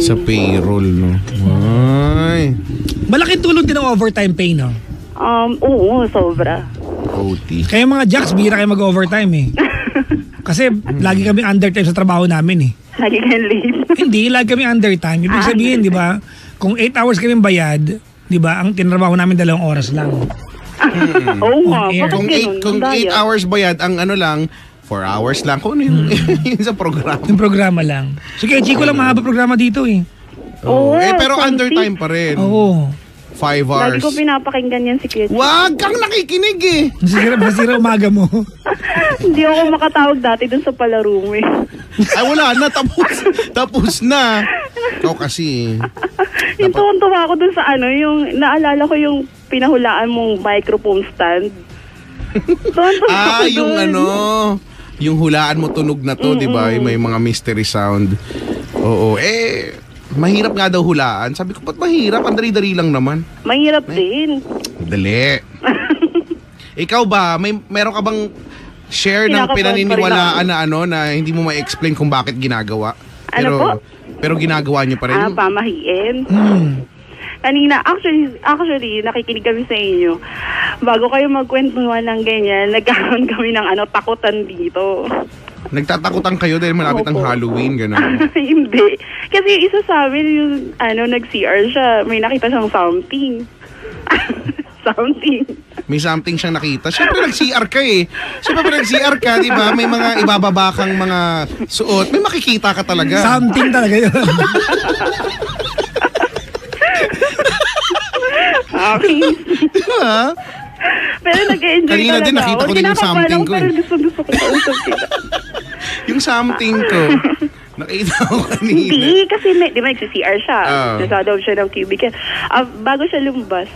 sa payroll, no? Ay. Malaking tulong din ang overtime pay, no? Oo, sobra. OT. Kaya mga jacks, bira kayo mag-overtime Kasi lagi kami undertime sa trabaho namin Lagi kayong late. Hindi, lagi kami undertime. Ibig sabihin, di ba, kung 8 hours kami bayad, di ba, ang tinrabaho namin 2 oras lang. Oo nga. Kung 8 hours bayad, ang lang, 4 hours lang. Kung ano yung sa programa. Yung programa lang. Sige, Chico lang mahaba programa dito Oo, pero konti. undertime pa rin. Oo. 5 hours. Lagi ko pinapakinggan yan si Kuya. Wag kang nakikinig Masira umaga mo. Hindi ako makatawag dati dun sa palaro mo Ay wala na, tapos na. Ikaw kasi. Yung tuwan-tuwa ako dun sa yung naalala ko yung pinahulaan mong microphone stand. Tuwan-tuwa ako yung dun. yung hulaan mo tunog na to, di ba? May mga mystery sound. Oo, mahirap nga daw hulaan. Sabi ko, ba't mahirap? Ang dari-dari lang naman. Mahirap din. Dali. Ikaw ba, meron ka bang share ng pinaniniwalaan na hindi mo ma-explain kung bakit ginagawa? Pero ginagawa niyo pa rin? Pamahiin. Kanina, actually, nakikinig kami sa inyo. Bago kayo magkwentuhan ng ganyan, nagkaroon kami ng takutan dito. Nagtatakutan kayo dahil malapit ang Halloween, gano'n? Hindi. Kasi isa sa amin, yung nag-CR siya, may nakita siyang something. something. May something siyang nakita. Siyempre nag-CR ka eh. Siyempre pag nag-CR ka, di ba? May mga ibababa kang mga suot. May makikita ka talaga. Something talaga yun. Okay. Diba? Pero nag-enjoy Kanina talaga din nakita ko din yung something ko Pero eh. gusto ko kausap kita. Yung something ko. Nakita ko kanina. Hindi, kasi di ba nagsi-CR siya. Nasa daw siya ng cubicle. Bago siya lumabas,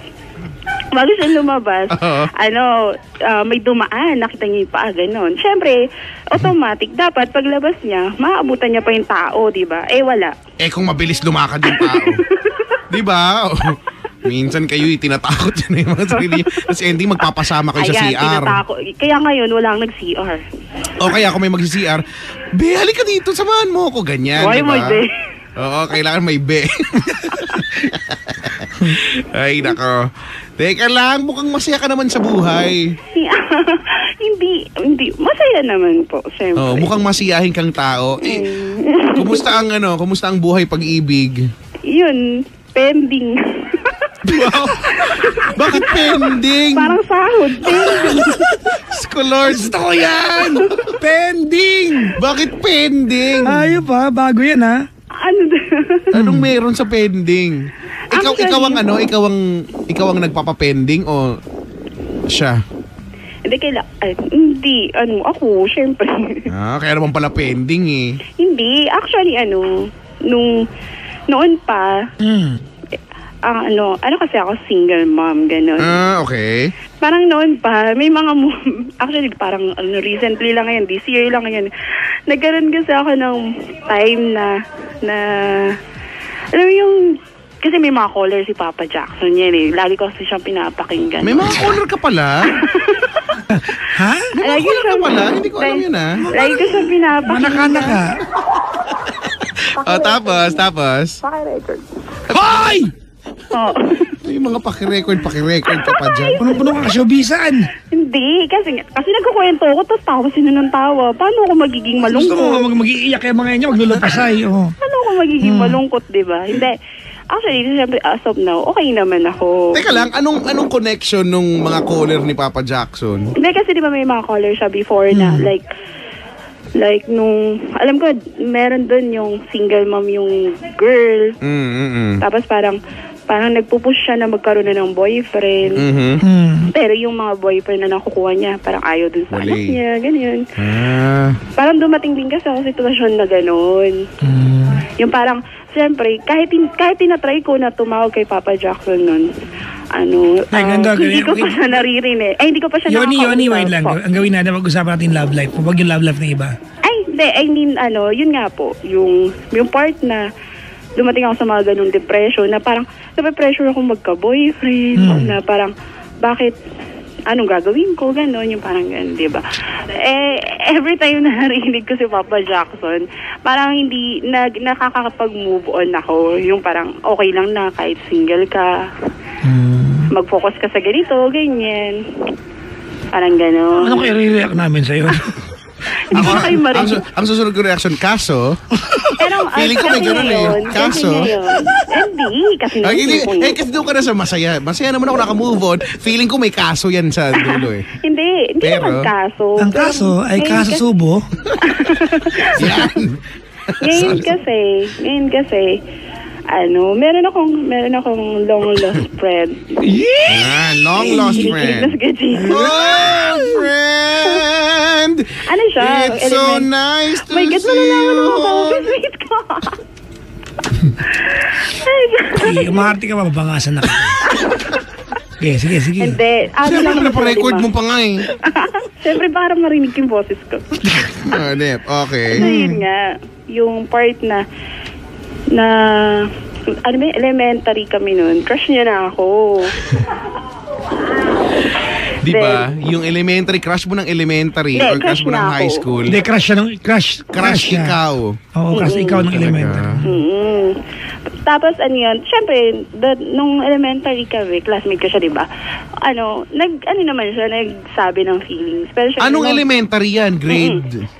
may dumaan, nakita niya yung paa, gano'n. Siyempre, automatic, dapat paglabas niya, maaabutan niya pa yung tao, di ba? Eh, wala. Eh, kung mabilis lumakad yung tao. Di ba? Minsan kayo tinatakot yun yung mga sarili. Tapos ending magpapasama kayo sa CR. Tinatakot. Kaya ngayon, walang nag-CR. O kaya kung may mag-CR, be, halika dito, samahan mo ako. Ganyan, Why di ba? may be? Oo, kailangan may be. Ay, nako. Teka lang, mukhang masaya ka naman sa buhay. Hindi. Masaya naman po, siyempre. Oh, mukhang masiyahin kang tao. Eh, kumusta ang buhay pag-ibig? Yun, pending. Wow! Bakit pending? Parang sahod, pending. Lord, gusto ko yan! Pending! Bakit pending? Ayop ha, bago yan ha. Anong meron sa pending? Ikaw ang nagpapapending o siya? Hindi, ako, syempre. Kaya naman pala pending eh. Hindi, actually, noon pa, kasi ako single mom, gano'n. Okay. Parang noon pa, may mga, actually, parang recently lang ngayon, this year lang ngayon, nagkaroon kasi ako ng time na alam mo yung, kasi may mga caller si Papa Jackson yan eh. Lagi ko kasi siyang pinapakinggan. May mga caller ka pala? Ha? May mga caller ka pala? Hindi ko alam yun ah. Lagi ko siyang pinapakinggan. Manak-anak ka. Tapos? Paki-record. Hoy! Oo. May mga pakirecord ka pa dyan. Punong-puno ka kasyobisaan. Hindi, kasi nagkukwento ako, tapos tawa sino ng tawa. Paano ako magiging malungkot? Gusto mo mag-iiyak yung mga inyo, maglulupasay. Paano ako magiging malungkot, di ba? Hindi. Actually, siyempre, as of now, okay naman ako. Teka lang, anong connection nung mga caller ni Papa Jackson? Hindi, kasi di ba may mga caller siya before na, like nung, alam ko, meron dun yung single mom yung girl. Tapos parang nagpupush siya na magkaroon na ng boyfriend. Pero yung mga boyfriend na nakukuha niya, parang ayaw dun sa anak niya, ganyan. Parang dumating din kasi ako sitwasyon na gano'n. Yung parang, siyempre, kahit tinatry ko na tumawag kay Papa Jackson nun, hindi ko pa siya naririnig. Ay, hindi ko pa siya nakakausap. Yoni, wait lang. Ang gawin natin, mag-usapan natin love life. Huwag yung love life ng iba. Ay, hindi. I mean, yun nga po, yung part na dumating ako sa mga ganung depression na parang nape-pressure ako magka-boyfriend, na parang, bakit, anong gagawin ko, gano'n, yung parang gano'n, diba? Every time na narinig ko si Papa Jackson, parang hindi, nakakapag-move on ako, yung parang okay lang na kahit single ka, mag-focus ka sa ganito, ganyan. Parang gano'n. Ano kayo re-react namin sa'yo? Hindi ko kayo marinig. Ang susunod ko reaction, kaso, Pero, feeling ko may ganun eh. Kaso, hindi, kasi kasi doon ka na sa masaya. Masaya naman ako naka-move on. Feeling ko may kaso yan sa dulo eh. Hindi naman kaso. Ang kaso ay kaso subo. Yan. Ngayon kasi, meron akong long lost friend. Long lost friend. Oh, friend! Ano siya? It's so nice to my God, see you. Wait ko. Umaharte ka, mababangasan na ka. Sige. Hindi. Siyempre, naparecord mo pa nga eh. Siyempre, para marinig yung boses ko. Okay. So, yun nga. Yung part na elementary kami nun. Crush niya na ako. Di ba? Yung elementary, crush mo ng elementary or crush mo ng high school? Hindi, crush siya ng Crush ikaw. Oo, crush ikaw ng elementary. Tapos, syempre, nung elementary kami, classmate ko siya, di ba? Naman siya, nagsabi ng feelings. Pero syempre, Anong elementary yan? Grade 2,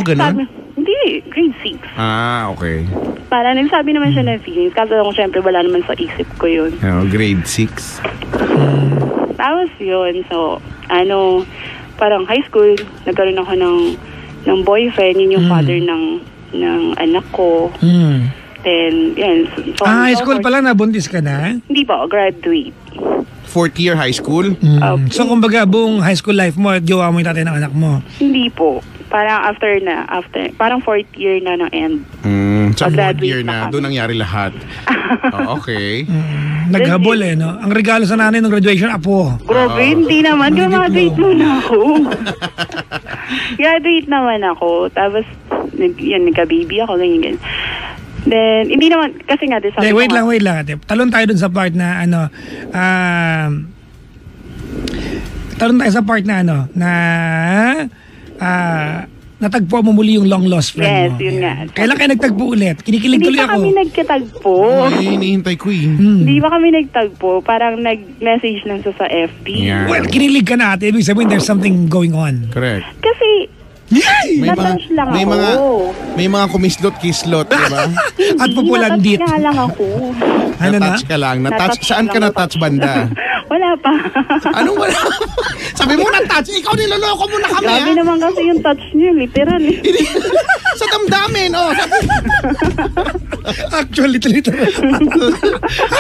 gano'n? Hindi, grade 6. Ah, okay. Para nagsabi naman siya ng feelings. Kaso ako syempre wala naman sa isip ko yun. Grade 6. Tapos yun, so, parang high school, nagkaroon ako ng boyfriend, yun yung father ng anak ko. Then, yan. So, high school pala, nabuntis ka na? Hindi po, graduate. 4th year high school? So, kumbaga, buong high school life mo, jowa mo yung tatay ng anak mo? Hindi po. Parang after, parang 4th year na ng end. Sa 4th year na na, doon nangyari lahat. Okay. Naghabol no? Ang regalo sa nanay ng graduation, apo. Grabe, hindi naman. Graduate muna ako. Graduate naman ako. Tapos, nagka-baby ako, ganyan. Then, hindi naman, kasi nga, wait lang. Talon tayo dun sa part na, natagpo mo muli yung long lost friend mo. Yes, yun nga. Kailan kayo nagtagpo ulit? Kinikilig tuloy ako. Hindi pa kami nagkatagpo. Ay, hinihintay ko eh. Hindi pa kami nagtagpo. Parang nag-message lang sa FB. Yeah. Well, kinilig ka na ate. Ibig sabihin, there's something going on. Correct. Kasi, natouch lang ako. May mga kumislot-kislot, di ba? At pupulandit. Natouch nga lang ako. Natouch ka lang. Natouch, saan ka natouch banda? Wala pa. Anong wala? Sabi mo na-touch, ikaw niloloko mo na kami. Grabe naman kasi yung touch niyo, literal. Sa damdamin, sabi. Actually, literal.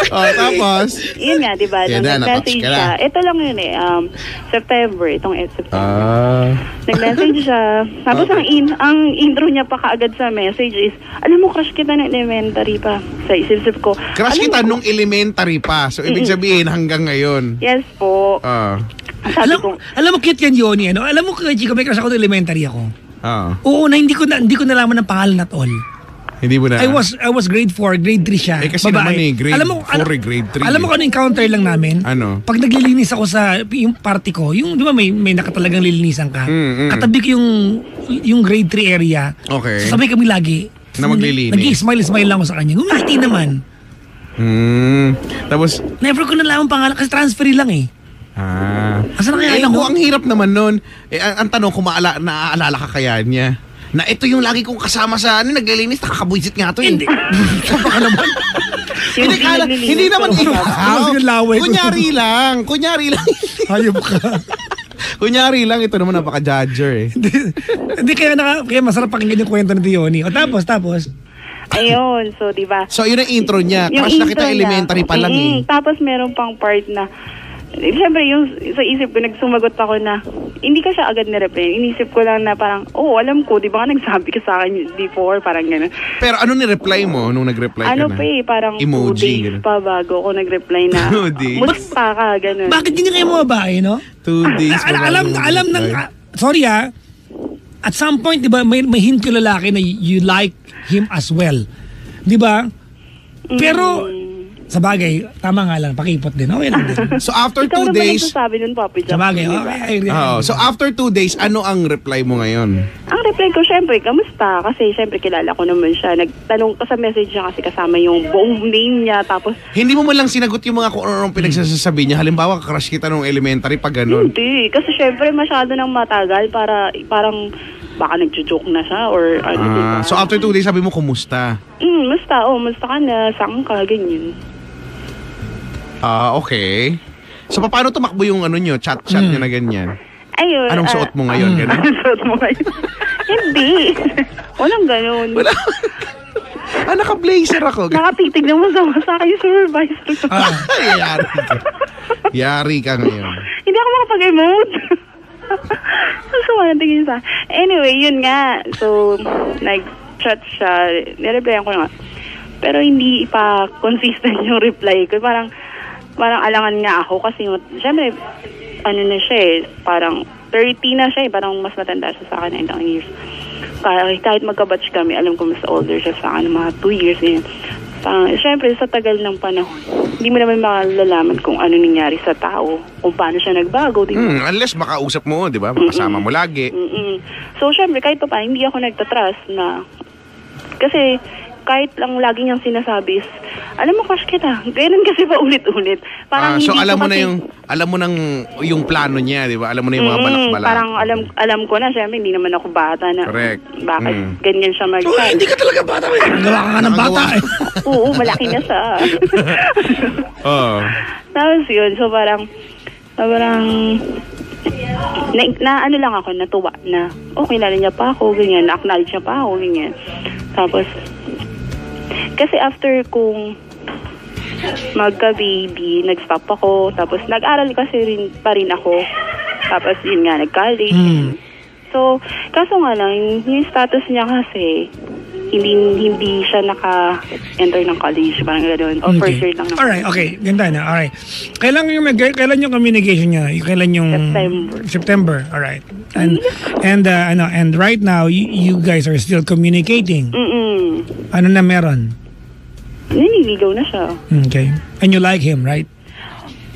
Tapos? Yun nga, diba? Nag-message siya. Ito lang yun September, itong September. Nag-message siya. Tapos ang intro niya pa kaagad sa message is, alam mo, crush kita ng elementary pa. Sa isip ko. Crush kita nung elementary pa. So, ibig sabihin, hanggang ngayon. Yes po. Alam mo, cute yan, Yoni. Alam mo, Chico, may crush ako nung elementary ako. Oo, hindi ko nalaman ng pangalan at all. Hindi mo na. I was grade 4, grade 3 siya. Kasi babae. naman grade 4, grade 3. Alam mo kung ano encounter lang namin? Ano? Pag naglilinis ako sa yung party ko, yung di ba may nakatalagang lilinisan ka? Katabi ko yung grade 3 area. Okay. Sabay kami lagi. Na maglilinis. Nag-smile lang ako sa kanya. Ngumiti naman. Tapos? Never ko nalaman pangalan kasi transfer lang eh. Asan na kaya ang hirap naman nun. Ang tanong kung naaalala ka kaya niya. Na ito yung lagi kong kasama sa naglilinis, nakakabuisit nga to. Hindi. Baka naman. Hindi naman Kunyari lang. Hayop ka. Kunyari lang, ito naman napaka-judger eh. Hindi kaya masarap pakinggan yung kwento ni Yoni. O tapos. Ayun, so diba? So yun ang intro niya. Crush na kita elementary pa lang eh. Tapos meron pang part na, siyempre yung sa isip ko, nagsumagot ako na, hindi ka siya agad nireply. Inisip ko lang na parang, alam ko, di ba ka nagsabi ka sa akin before, parang gano'n. Pero ano ni-reply mo nung nag-reply ka na? Parang emoji, 2 days pa bago ako nag-reply na, musta ka, gano'n. Bakit hindi kayo mga babae, no? 2 days pa alam ng, sorry at some point, di ba, may hint yung lalaki na you like him as well. Di ba? Pero, sa bagay, tama nga lang, pakipot din. Okay lang din. So after 2 days... Ikaw naman nun, Papi. Sa bagay, okay. So after 2 days, ano ang reply mo ngayon? Ang reply ko, syempre, kamusta? Kasi syempre, kilala ko naman siya. Nagtanong ko sa message niya kasi kasama yung buong name niya. Tapos... Hindi mo man lang sinagot yung mga kung anong pinagsasabi niya. Halimbawa, crush kita nung elementary pag ganun. Hindi. Kasi syempre, masyado nang matagal para parang... Baka nag-joke na siya or ano, diba? So after 2 days, sabi mo, kumusta? Musta ka na, saan ka, ganyan. Okay. So paano tumakbo yung ano nyo, chat nyo na ganyan? Ayun. Anong suot mo ngayon, gano'n? Anong suot mo ngayon? Hindi. Walang gano'n. Wala. Naka-blazer ako. Nakatitignan mo sa akin yung supervisor. Yari ka ngayon. Hindi ako makapag-emote. Tingin sa. Anyway, yun nga. So, nag-chat siya. Nireplyan ko nga. Pero hindi pa consistent yung reply ko. Parang alangan nga ako kasi syempre, ano na siya eh, parang 30 na siya eh. Parang mas matanda siya sa akin, 9 years. Kahit magka-batch kami, alam ko mas older siya sa akin, mga 2 years eh. Parang, syempre, sa tagal ng panahon, hindi mo naman malalaman kung ano nangyari sa tao, kung paano siya nagbago, di ba? Unless makausap mo, di ba? Makasama mo lagi. So, syempre, kahit pa hindi ako nagtatrust na, kasi, kahit lang lagi niyang sinasabi is, alam mo, crush kita. Ganun kasi pa ulit-ulit. Parang so hindi alam mo kasi, na alam mo nang yung plano niya, di ba? Alam mo na yung mga balak-balak. Parang alam ko na, syempre, hindi naman ako bata na. Correct. Bakit ganyan siya Oh, hindi ka talaga bata. Gawa ka ng bata. Oo, malaki na siya. Oo. Tapos yun, so parang na ano lang ako, natuwa na, kilala niya pa ako, ganyan, na-acknowledge niya pa ako, ganyan. Tapos, kasi after kung magka-baby, nag-stop ako, tapos nag-aral kasi pa rin ako. Tapos yun nga, nag-college. So, kaso nga lang, yung status niya kasi, hindi siya naka-enter ng college, parang gano'n. O first year lang. Alright, okay. Ganda na. Alright. Kailan yung communication niya? Kailan yung... September. Alright. And right now, you guys are still communicating. Ano na meron? Naniligaw na siya. Okay. And you like him, right?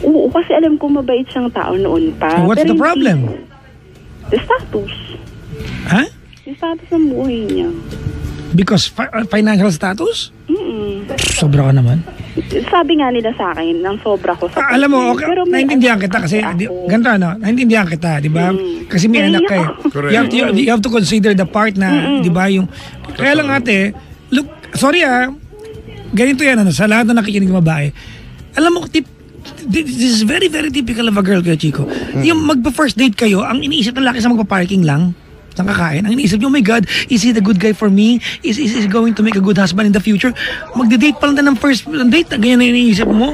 Oo, kasi alam ko mabait siyang tao noon pa. What's pero the problem? The status. Ha? Yung status ng buhay niya. Because financial status? Sobra ka naman. Sabi nga nila sa akin, nang sobra ko sa alam mo, okay, naintindihan kita kasi, ganito naintindihan kita, di ba? Kasi may anak ka eh. You have to consider the part na, di ba, yung, kaya lang ate, look, sorry ganito yan, sa lahat na nakikinig ng babae, alam mo, this is very, very typical of a girl, kaya Chico. Yung magpa-first date kayo, ang iniisip ng laki sa magpa-parking lang, ng kakain. Ang iniisip niyo, oh my God, is he the good guy for me? Is he going to make a good husband in the future? Magde-date pa lang ng first date, ganyan na iniisip mo.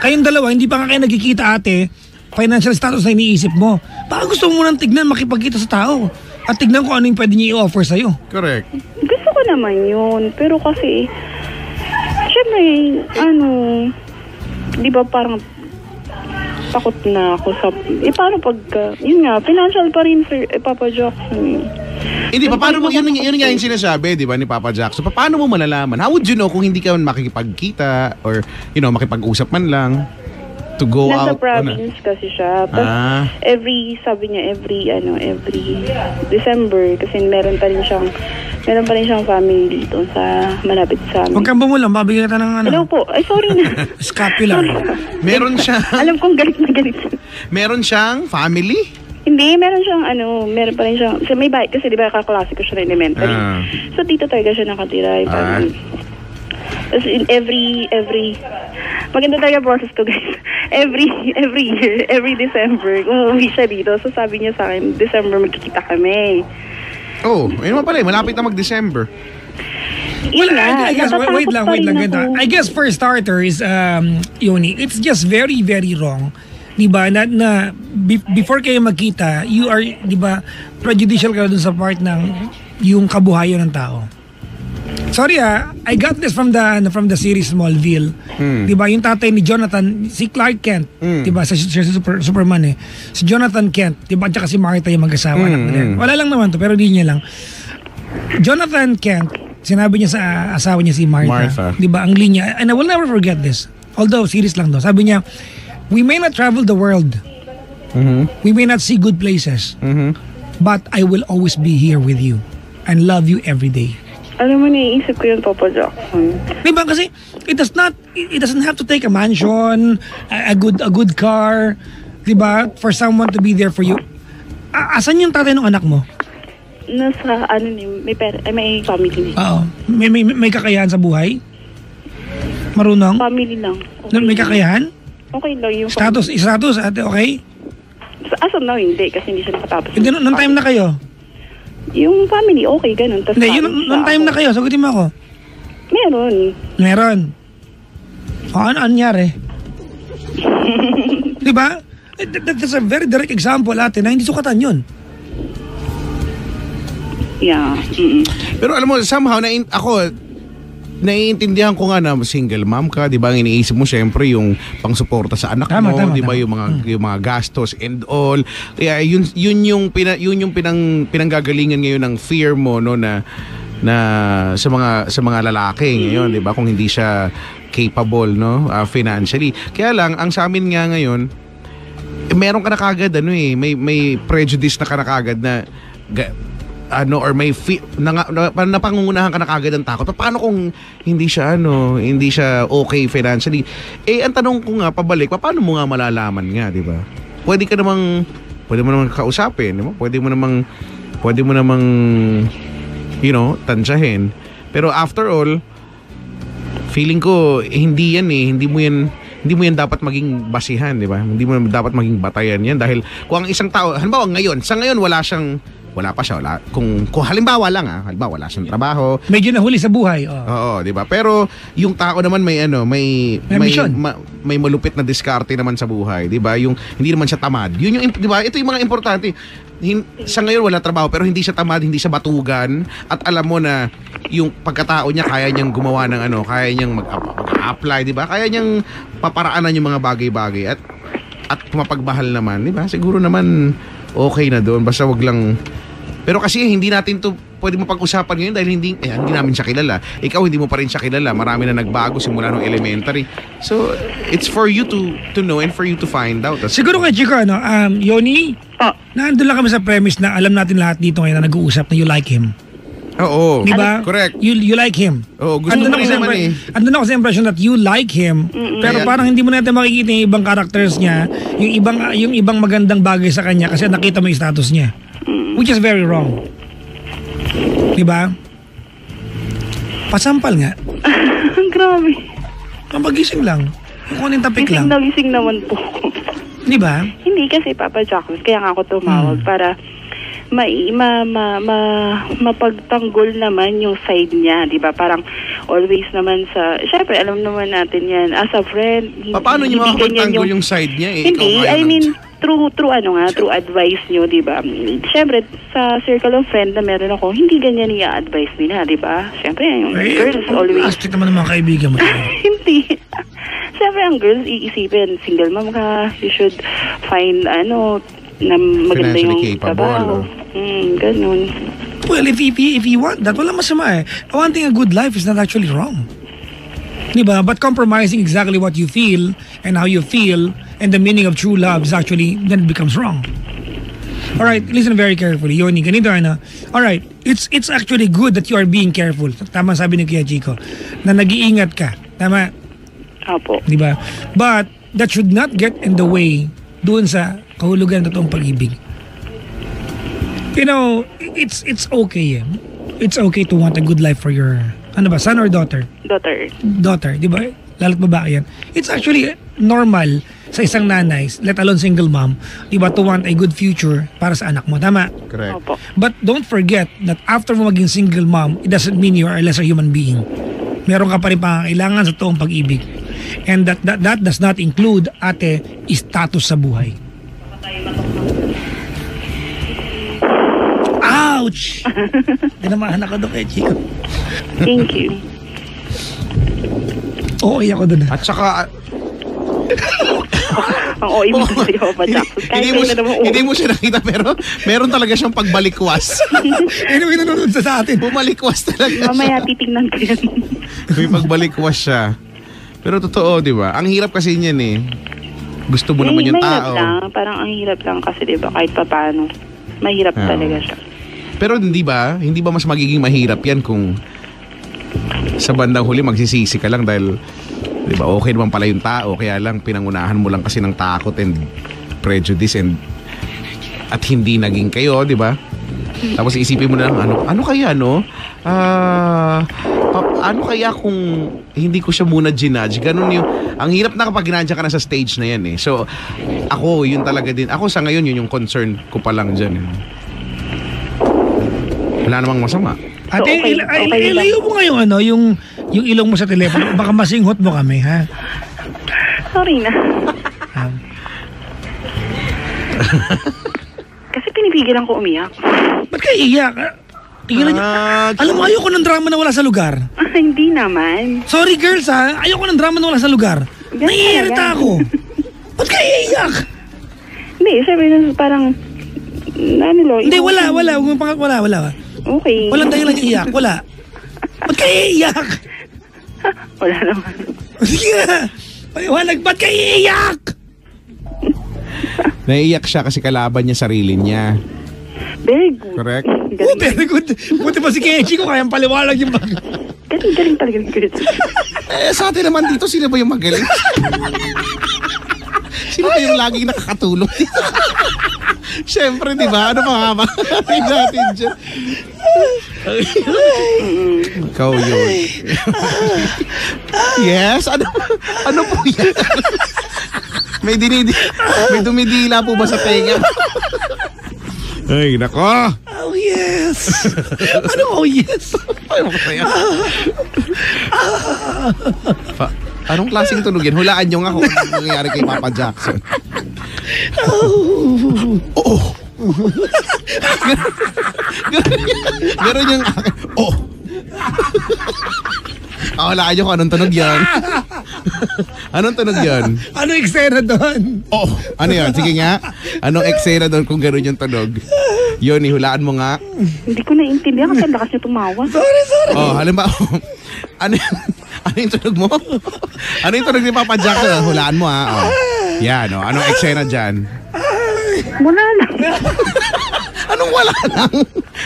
Kayong dalawa, hindi pa nga kayo nagkikita ate, financial status na iniisip mo. Baka gusto mo nang tignan, makipagkita sa tao. At tignan kung ano yung pwede niya i-offer sa'yo. Correct. Gusto ko naman yun. Pero kasi, syempre, di ba parang takot na ako sa... paano pagka... Yun nga, financial pa rin, Sir Papa Jackson. Hindi, paano mo... Yun nga yung sinasabi, di ba, ni Papa Jackson. Paano mo malalaman? How would you know kung hindi ka makikipagkita or, makipag-usap man lang to go Nasa out? Nasa province kasi siya. Tapos, sabi niya, every December, kasi meron pa rin siyang family dito sa malapit sa amin. Huwag kang bumulang, babigyan kita ng Hello po. Ay, sorry na. Scapula. Meron siyang... Alam kong galit na galit. Meron siyang family? Hindi, meron pa rin siyang, so may bahay, kasi di ba kaklase ko siya na elementary. So, dito talaga siya nakatira. Tapos in every, maganda talaga process to guys. Every year, every December, umuwi siya dito. So, sabi niya sa akin, December magkikita kami. Oh, ayun naman pala, malapit na mag-December. Well, I guess, wait lang. I guess for starters, Yoni, it's just very, very wrong. Diba, before kayo magkita, you are, diba, prejudicial ka dun sa part ng yung kabuhayan ng tao. Sorry I got this from the series Smallville. Diba, yung tatay ni Jonathan, si Clark Kent, diba, siya Superman eh. Si Jonathan Kent, diba, at saka si Martha yung mag-asawa. Wala lang naman to, pero di niya lang. Jonathan Kent, sinabi niya sa asawa niya si Martha. Diba, ang linya, and I will never forget this. Although, series lang to. Sabi niya, we may not travel the world. We may not see good places. But I will always be here with you and love you every day. Alam mo, naiisip ko yun, Papa Jackson. Diba kasi it doesn't have to take a mansion, a good car, diba, for someone to be there for you. Asan yung tatay ng anak mo? Nasa may family. Oo. May kakayahan sa buhay? Marunong? Family lang. Okay. May kakayahan? Okay lang yung status ate, okay? As of now, hindi, kasi hindi siya nakatapos. Hindi, nung time na kayo? Yung family, okay, ganun. Hindi, nung time na kayo, sagutin mo ako. Meron. O, ano nangyari? Diba? That's a very direct example, ate, na hindi sukatan yun. Yeah. Pero alam mo, somehow, naiintindihan ko nga na single mom ka, 'di ba? Ang iniisip mo syempre yung pangsuporta sa anak mo, 'di ba? Yung mga gastos and all. Kaya yun yung pinanggagalingan ngayon ng fear mo, no, na sa mga lalaki ngayon, 'di ba? Kung hindi siya capable, no, financially. Kaya lang ang sa amin nga ngayon, meron ka na kagad may prejudice na ka na kagad na or may napangungunahan ka na kagad ng takot. Paano kung hindi siya okay financially? Ang tanong ko nga pabalik, paano mo nga malalaman nga, 'di ba? Pwede mo namang kausapin, 'di ba? Pwede mo namang tansyahin. Pero after all, feeling ko hindi mo yan dapat maging basihan, 'di ba? Hindi mo dapat maging batayan yan dahil kung ang isang tao, halimbawa ngayon wala pa siya. Kung halimbawa wala siyang trabaho. Medyo nahuli sa buhay. Oo, di ba? Pero yung tao naman may malupit na diskarte naman sa buhay, di ba? Yung hindi naman siya tamad. Yun yung, di ba? Ito yung mga importante. Sa ngayon wala trabaho pero hindi siya tamad, hindi siya batugan at alam mo na yung pagkatao niya kaya niyang gumawa ng kaya niyang mag-apply, di ba? Kaya niyang paparaanan yung mga bagay-bagay at mapagbahal naman, di ba? Siguro naman okay na doon, basta wag lang. Pero kasi hindi natin to pwede mapag-usapan ngayon dahil hindi namin siya kilala. Ikaw hindi mo pa rin siya kilala. Marami na nagbago simula nung elementary. So, it's for you to know and for you to find out. Siguro kay Chico, Yoni, nandun lang kami sa premise na alam natin lahat dito ngayon na nag-uusap na you like him. Oo. Di ba? Correct. You like him. Oo, gusto mo rin naman Andun ako sa impression that you like him, pero parang hindi mo natin makikita yung ibang characters niya, yung ibang magandang bagay sa kanya kasi nakita mo yung status niya. Which is very wrong. Di ba? Pasampal nga. Grabe. Magising lang. Kung anong topic lang. Gising naman po. Di ba? Hindi kasi Papa Jacques, kaya nga ako tumawag para mapagtanggol naman yung side niya, di ba? Parang always naman syempre alam naman natin yan, as a friend. Paano niyo mapagtanggol yung side niya? Hindi, through advice niyo, di ba? Syempre, sa circle of friend na meron ako, hindi ganyan i-advise nila, di ba? Syempre, yung girls always... Plastic naman ng mga kaibigan mo. Hindi. Syempre, ang girls iisipin, single mom ka, you should find, na maganda yung trabaho. Ganun. Well, if you want that, wala masama eh. Wanting a good life is not actually wrong. Diba? But compromising exactly what you feel and how you feel and the meaning of true love is actually, then it becomes wrong. Alright, listen very carefully. Yoni, ganito Alright, it's actually good that you are being careful. Tama sabi ni Kuya Chico, na nag-iingat ka. Tama? Apo. Diba? But that should not get in the way doon sa kahulugan ng totoong pag-ibig. It's okay. It's okay to want a good life for your son or daughter? Daughter, di ba? Lalo't babae yan. It's actually normal sa isang nanay, let alone single mom, di ba, to want a good future para sa anak mo. Tama? Correct. Opo. But don't forget that after mo maging single mom, it doesn't mean you are a lesser human being. Meron ka pa rin pangangailangan sa toong pag-ibig. And that does not include, status sa buhay. Ouch! Dinamahan ako doon kay Chico. Thank you. Oo, iyak ko doon. At saka... Ang OA mo sa iyo, Papa Jacques. Hindi mo siya nakita pero meron talaga siyang pagbalikwas. Anyway, nanonood sa atin. Bumalikwas talaga Mamaya titingnan ko yan. May pagbalikwas siya. Pero totoo, di ba? Ang hirap kasi niyan eh. Gusto mo naman yung tao. Parang ang hirap lang kasi, di ba? Kahit pa paano. Mahirap talaga siya. Pero hindi ba mas magiging mahirap yan kung sa bandang huli magsisisi ka lang dahil, di ba, okay naman pala yung tao, kaya lang pinangunahan mo lang kasi ng takot and prejudice at hindi naging kayo, di ba? Tapos isipin mo na lang, ano kaya, no? Ano kaya kung hindi ko siya muna ginudge? Ganun yung, ang hirap na kapag ginadya ka na sa stage na yan eh. So, ako, yun talaga din. Ako sa ngayon, yun yung concern ko pa lang dyan. Wala namang masama. Ate, ilayo mo nga yung ilong mo sa telepono. Baka masinghot mo kami, ha? Sorry na. Kasi pinipigilan ko umiyak. Ba't kayo iyak? Tigilan niyo. Alam mo, ayoko ng drama na wala sa lugar. Hindi naman. Sorry girls, ha? Ayoko ng drama na wala sa lugar. Naiirita ako. Ba't kayo iyak? Hindi, sabi na parang... Hindi, wala. Wala. Okay. Walang dahilan niya iyak. Wala. Ba't kayo iiyak? Wala naman. Sige nga. Paliwanag, ba't kayo iiyak? Naiiyak siya kasi kalaban niya sarili niya. Very good. Correct? Oh, very good. Buti pa si Kenji ko, kayang paliwalag yung bagay. Galing talaga ng Kenji. Sa atin naman dito, sino ba yung magaling? Sino ba yung laging nakakatulong dito? Siyempre, di ba? Ano pa nga natin dyan? Ikaw yun. Yes? Ano po yan? May dumidila po ba sa tenga? Ay, nako. Oh, yes. Ano, oh, yes? Ano ko sa'yo? Anong klaseng tunog yan? Hulaan nyo nga kung ano nangyayari kay Papa Jackson. Oo. Ganon yung akin. Oo. Hulaan nyo kung anong tunog yan. Anong tunog yan? Ano eksena doon? Oo. Ano yan? Sige nga. Anong eksena doon kung ganon yung tunog? Yun, hulaan mo nga. Hindi ko naiintindihan kasi ang lakas niya tumawa. Sorry. Oh, halimbawa, ano yung tunog mo? Ano yung tunog ni Papa Jackson? Hulaan mo ha. Oh. Yan, oh. Anong eksena dyan? Wala lang. Anong wala lang?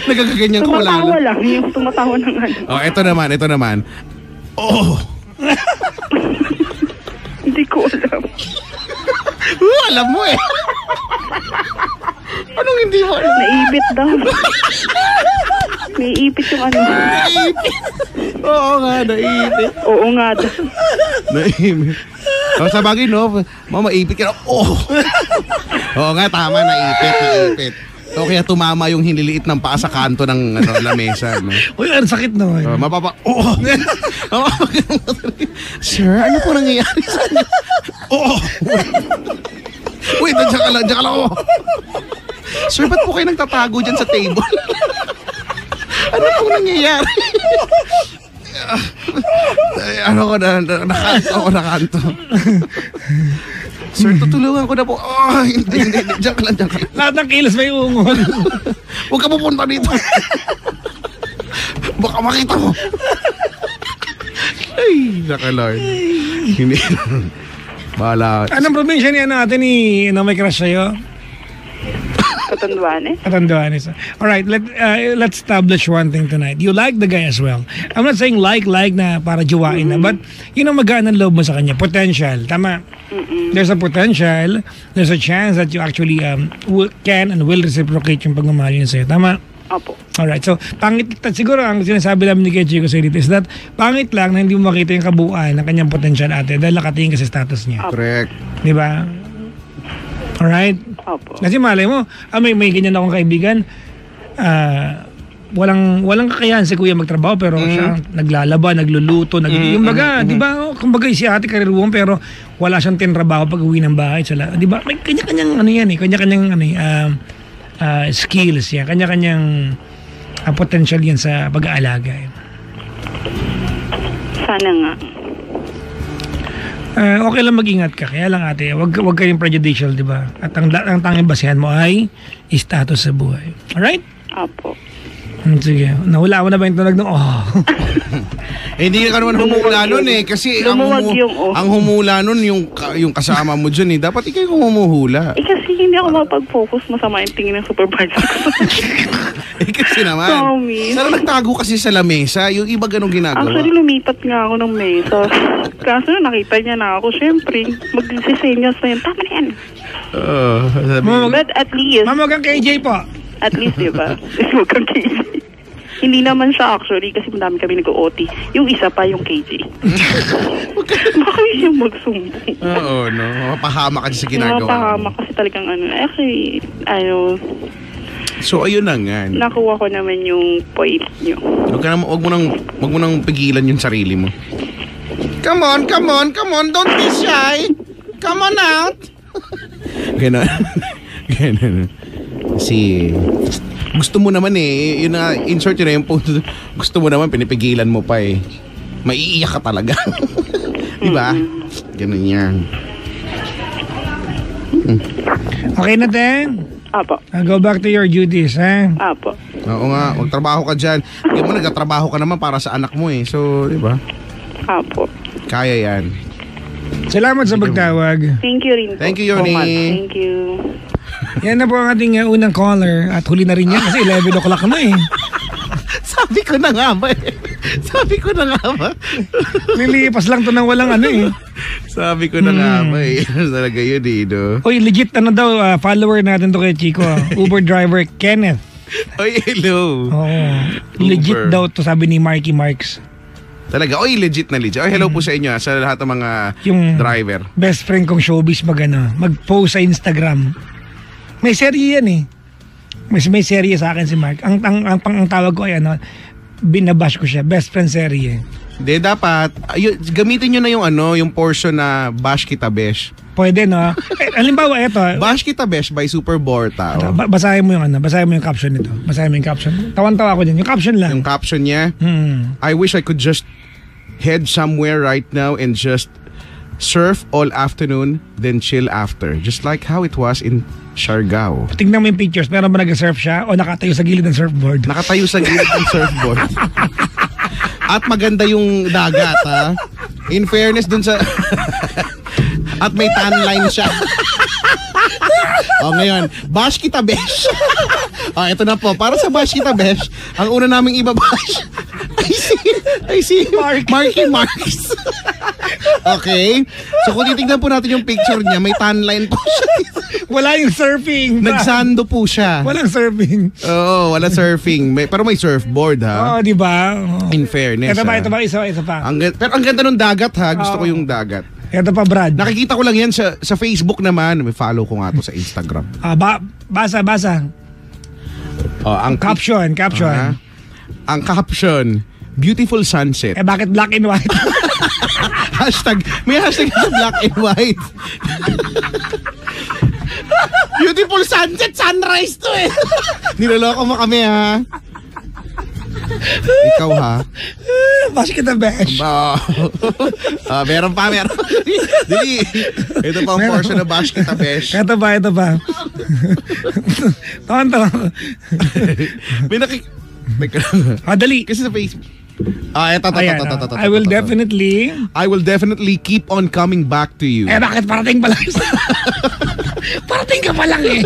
Nagagaganyan ka, wala Tumatawa lang. lang. Yung tumatawa ng ano. Oh, ito naman. Oh! Hindi ko alam. Alam mo eh. Anong hindi mo alam? Naipit daw. Naiipit yung ano. Naipit. Oo nga, naipit. Oo nga daw. Naipit. Oh, sa bagay, no? Maipit ka na. Oh! Oo nga, tama, naipit. O kaya tumama yung hiniliit ng paa sa kanto ng lamesa. No? Uy, ang sakit naman. Oo. Sir, ano po nangyayari sa inyo? Oo. Wait, diyan ka lang. Oh. Sir, ba't po kayo nagtatago dyan sa table? Ano po nangyayari? Nakanto. Sir, tutulungan ko na po. Oh, hindi. Diyan ka lang. Lahat ng kilos may ungol. Huwag ka pupunta dito. Baka makita mo. Ay, nakalord. Hindi. Bahala. Anong probinsya niya natin may crush sa'yo? Catanduanes. Alright, let's establish one thing tonight. You like the guy as well. I'm not saying like na para jowain na, but magaan ang loob mo sa kanya. Potential. Tama. There's a potential. There's a chance that you actually can and will reciprocate yung pagmamahal niya sa'yo. Tama? Opo. Alright, so pangit, siguro ang sinasabi namin ni Kenji ko sa dito is that pangit lang na hindi mo makita yung kabuuan ng kanyang potential ate dahil nakatingin ka sa status niya. Correct. Di ba? Alright? Opo. Kasi malay mo, may ganyan akong kaibigan, walang kakayahan si kuya magtrabaho pero siya naglalaba, nagluluto, yung baga, di ba? Kumbaga si ate career woman pero wala siyang tinrabaho pag uwi ng bahay. Di ba? May kanya-kanyang kanya-kanyang skills yan, kanya-kanyang potential yan sa pag-aalaga. Sana nga. Okay lang mag-ingat ka. Kaya lang ate, wag kayong prejudicial, di ba? At ang tanging basehan mo ay status sa buhay. Alright? Opo. Sige. Nahula mo na ba yung tunog ng Hindi ka naman humula nun eh. Kasi ang humula nun yung kasama mo dyan eh. Dapat ikaw yung humuhula. Kasi hindi ako mapag-focus. Masama yung tingin ng supervisor ko. Kasi naman. Promise. Sana nagtago kasi sa lamesa. Yung iba ganun ginagawa. Actually, lumipat nga ako ng mesa. Kaso nakita niya na ako. Siyempre, mag-senyas na yun. Tama na yan. But at least... Mamagang KJ po. At least, di ba? Huwag kang KJ. Hindi naman siya actually kasi madami kami nag-OT. Yung isa pa yung KJ. Baka yung magsumbong. Oo, no. Mapahama kasi sa ginagawa. Mapahama kasi talagang Actually, So, ayun na nga. Nakuha ko naman yung point nyo. Wag mo nang pigilan yung sarili mo. Come on. Don't be shy. Come on out. Ganon. Kasi gusto mo naman yun na, insert yun na yung punto. Gusto mo naman, pinipigilan mo pa eh. Maiiyak ka talaga. Diba? Ganun yan. Okay na, Ten? Apo. Go back to your duties, ha? Apo. Oo nga, magtrabaho ka dyan. Hindi mo nagtatrabaho ka naman para sa anak mo eh. So, diba? Apo. Kaya yan. Salamat sa pagtawag. Thank you rin po. Thank you, Yoni. Thank you. Yan na po ang ating unang caller at huli na rin yan kasi 11 o'clock na eh. Sabi ko na nga ba eh. Sabi ko na nga ba? Lilipas lang to ng walang ano eh. Sabi ko na nga ba eh. Talaga yun eh, no? Oy, legit daw, follower natin to kay Chico. Uber driver Kenneth. Oy, hello. Oo. Legit daw to sabi ni Marky Marks. Talaga, oy, legit na legit. Oy, hello po sa inyo sa lahat ng mga Yung driver. Best friend kong showbiz mag-post sa Instagram. May serye yan eh. May serye sa akin si Mark. Ang tawag ko ay binabash ko siya. Best friend serye. Hindi, dapat, gamitin nyo na yung portion na bash kita besh. Pwede, no? Halimbawa, eto. Bash kita besh by Super Borta. Oh. Basahin mo yung caption nito. Basahin mo yung caption. Tawan-tawa ako dyan. Yung caption lang. Yung caption niya, I wish I could just head somewhere right now and just surf all afternoon, then chill after. Just like how it was in Siargao. Tingnan mo yung pictures. Meron ba nag-surf siya o nakatayo sa gilid ng surfboard? Nakatayo sa gilid ng surfboard. At maganda yung dagat, ha? In fairness dun sa... At may tan line siya. O ngayon, bash kita besh. O ito na po, para sa bash kita besh, ang una naming ibabash, I see Marky Marks. Okay? So kung titignan po natin yung picture niya, may tan line po siya. Wala yung surfing. Nagsando po siya. Walang surfing. Oo, wala surfing. Pero may surfboard, ha? Oo, di ba? In fairness, ito pa, isa pa. Pero ang ganda ng dagat, ha? Gusto ko yung dagat. Ito pa, Brad. Nakikita ko lang yan sa Facebook naman. May follow ko nga to sa Instagram. Basa. Ang Caption. Ang caption, beautiful sunset. Bakit black and white? May hashtag sa black and white. Beautiful sunset, sunrise to eh. Niloloko mo kami, ha? Ikaw, ha? Bash kita besh. Meron pa. Dili. Ito pa ang portion na bash kita besh. Ito pa. Tawan-tawa. May Dali. Kasi sa Facebook. Ito. I will definitely keep on coming back to you. Bakit parating pa lang? Parating ka pa lang eh.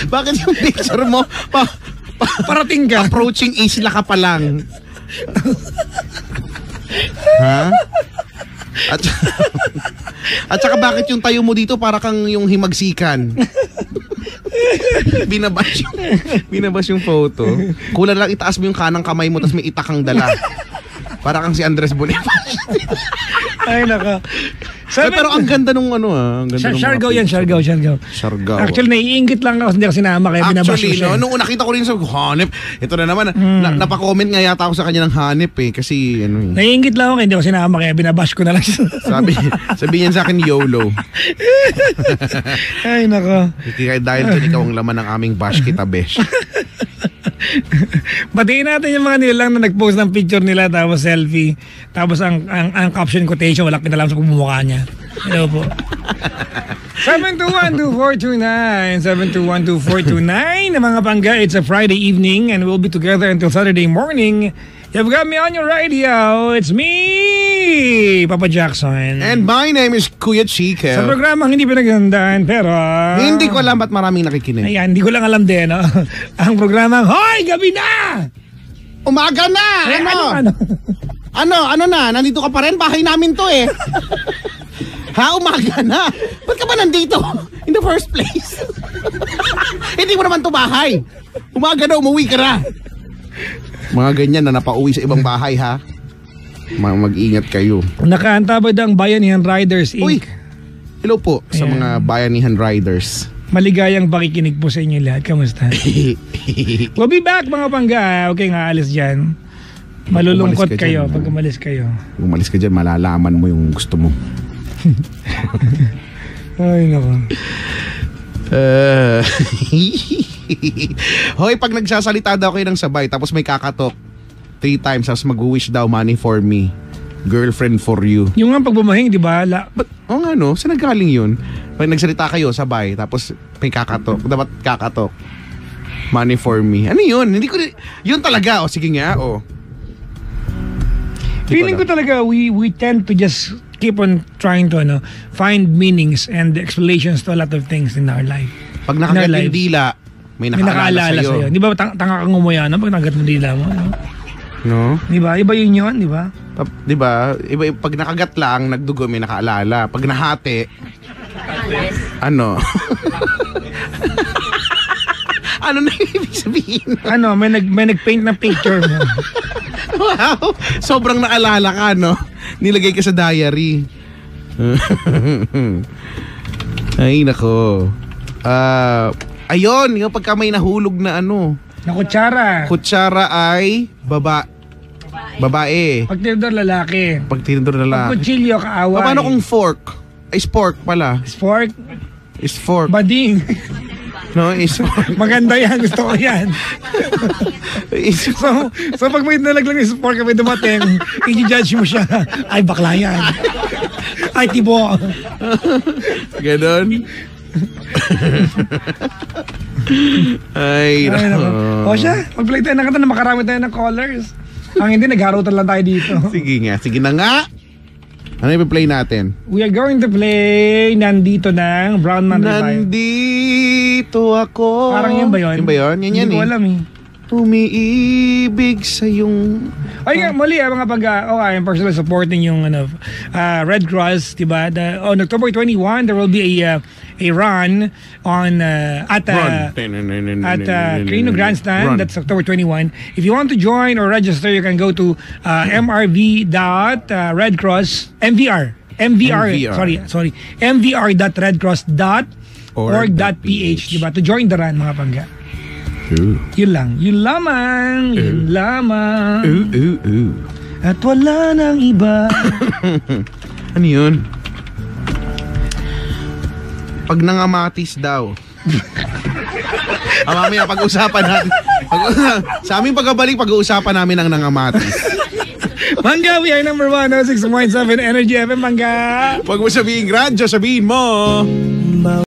Bakit yung picture mo? Parating ka. Approaching isla ka pa lang. Ha? At saka bakit yung tayo mo dito para kang yung himagsikan? Binabash yung photo. Kulang lang itaas mo yung kanang kamay mo tapos may itakang dala. Para kang si Andres Bonifacio. Ay, naka. Pero ang ganda nung ang ganda nung Siargao yan, Siargao. Actually, naiingit lang ako, hindi ako sinama kaya binabash ko siya. Nung nakita ko rin sa hanip, ito na naman, napakomment nga yata ako sa kanya ng hanip eh, kasi naiingit lang ako kaya hindi ako sinama kaya binabash ko na lang siya. Sabi niya sa akin, YOLO. Ay, nako. Dahil dun ikaw ang laman ng aming bash kita besh. Batiin natin yung mga nilang na nag-post ng picture nila tapos selfie. Tapos ang caption quotation wala kinalam sa pagmumukha niya. Hello po. 721-2429 721-2429 mga pangga, it's a Friday evening and we'll be together until Saturday morning. You've got me on your radio. It's me, Papa Jackson. And my name is Kuya Chico. Sa programang hindi pinagandaan pero... hindi ko alam ba't maraming nakikinig. Ayan, hindi ko lang alam din. No? Ang programang, hoy, gabi na! Umaga na! Ano na? Nandito ka pa rin? Bahay namin to eh. Ha? Umaga na? Ba't ka ba nandito? In the first place? Hindi mo naman to bahay. Umaga na, umuwi ka na. Mga ganyan na napauwi sa ibang bahay, ha? Mag-ingat kayo. Nakaantabad ang Bayanihan Riders Inc. Uy, hello po sa mga Bayanihan Riders. Maligayang pakikinig po sa inyo lahat. Kamusta? We'll be back mga pangga. Okay nga, alis dyan. Malulungkot kayo pag umalis kayo. Kung umalis ka dyan, malalaman mo yung gusto mo. Ay, nako. Hoy, pag nagsasalita daw kayo ng sabay tapos may kakatok 3 times tapos mag-wish daw money for me, girlfriend for you. Yung nga pag bumahing, di ba? Oo nga no, saan naggaling yun? Pag nagsalita kayo sabay tapos may kakatok, dapat kakatok money for me. Ano yun? Hindi ko yun talaga. O sige nga, o. Feeling ko talaga we tend to just keep on trying to find meanings and explanations to a lot of things in our life. Pag nakagat Na yung lives. dila, may May nakaalala sa'yo. Di ba tanga kang ngumuya na pag nakagat ng dila mo? Ano? No? Di ba? Iba yun, di ba? Di ba? Iba, pag nakagat lang, nagdugo, may nakaalala. Pag nahati, ano? Ano na ibig sabihin? Ano, may nag-paint ng picture mo. Wow! Sobrang naalala ka, no? Nilagay ka sa diary. Ay, nako. Ayun, yung pagka may nahulog na ano. Na kutsara. Kutsara ay babae. Pag tinidor, lalaki. Pag tinidor na Pag lang. kutsilyo, kaaway. Paano kung fork? Ay, spork pala. Spork, Is fork. bading. No, is fork. Maganda yan, gusto ko yan. Is So pag may nalaglang yung sport ka may dumating, i-judge mo siya. Ay, bakla yan. Ay, tibo. Ganon. Ay, Ay, nako. nako. O siya, mag-play tayo na kanta na makarami tayo ng callers. Ang hindi, nagharutan lang tayo dito. Sige nga, sige na nga. Ano yung play natin? We are going to play Nandito ng Brown Man Revive. Nandito ako. Parang yun ba yun? Yun ba yun? Yan Hindi ko eh. alam eh. Umiibig sa yung... Ay nga, muli mga pag, I'm personally supporting yung Red Cross, diba? On October 21, there will be a run on at Carino Grandstand. Run. That's October 21. If you want to join or register, you can go to mvr.redcross.org.ph, diba? To join the run, mga pangga. Yun lang. Yun lamang. Yun lamang. At wala nang iba. Ano yun? Pag nangamatis daw. Mamaya pag-usapan natin. Sa aming pagbabalik, pag-uusapan namin ang nangamatis. Mangga, we are number 106.7 Energy FM, Mangga. Pag mo sabihin radyo, sabihin mo.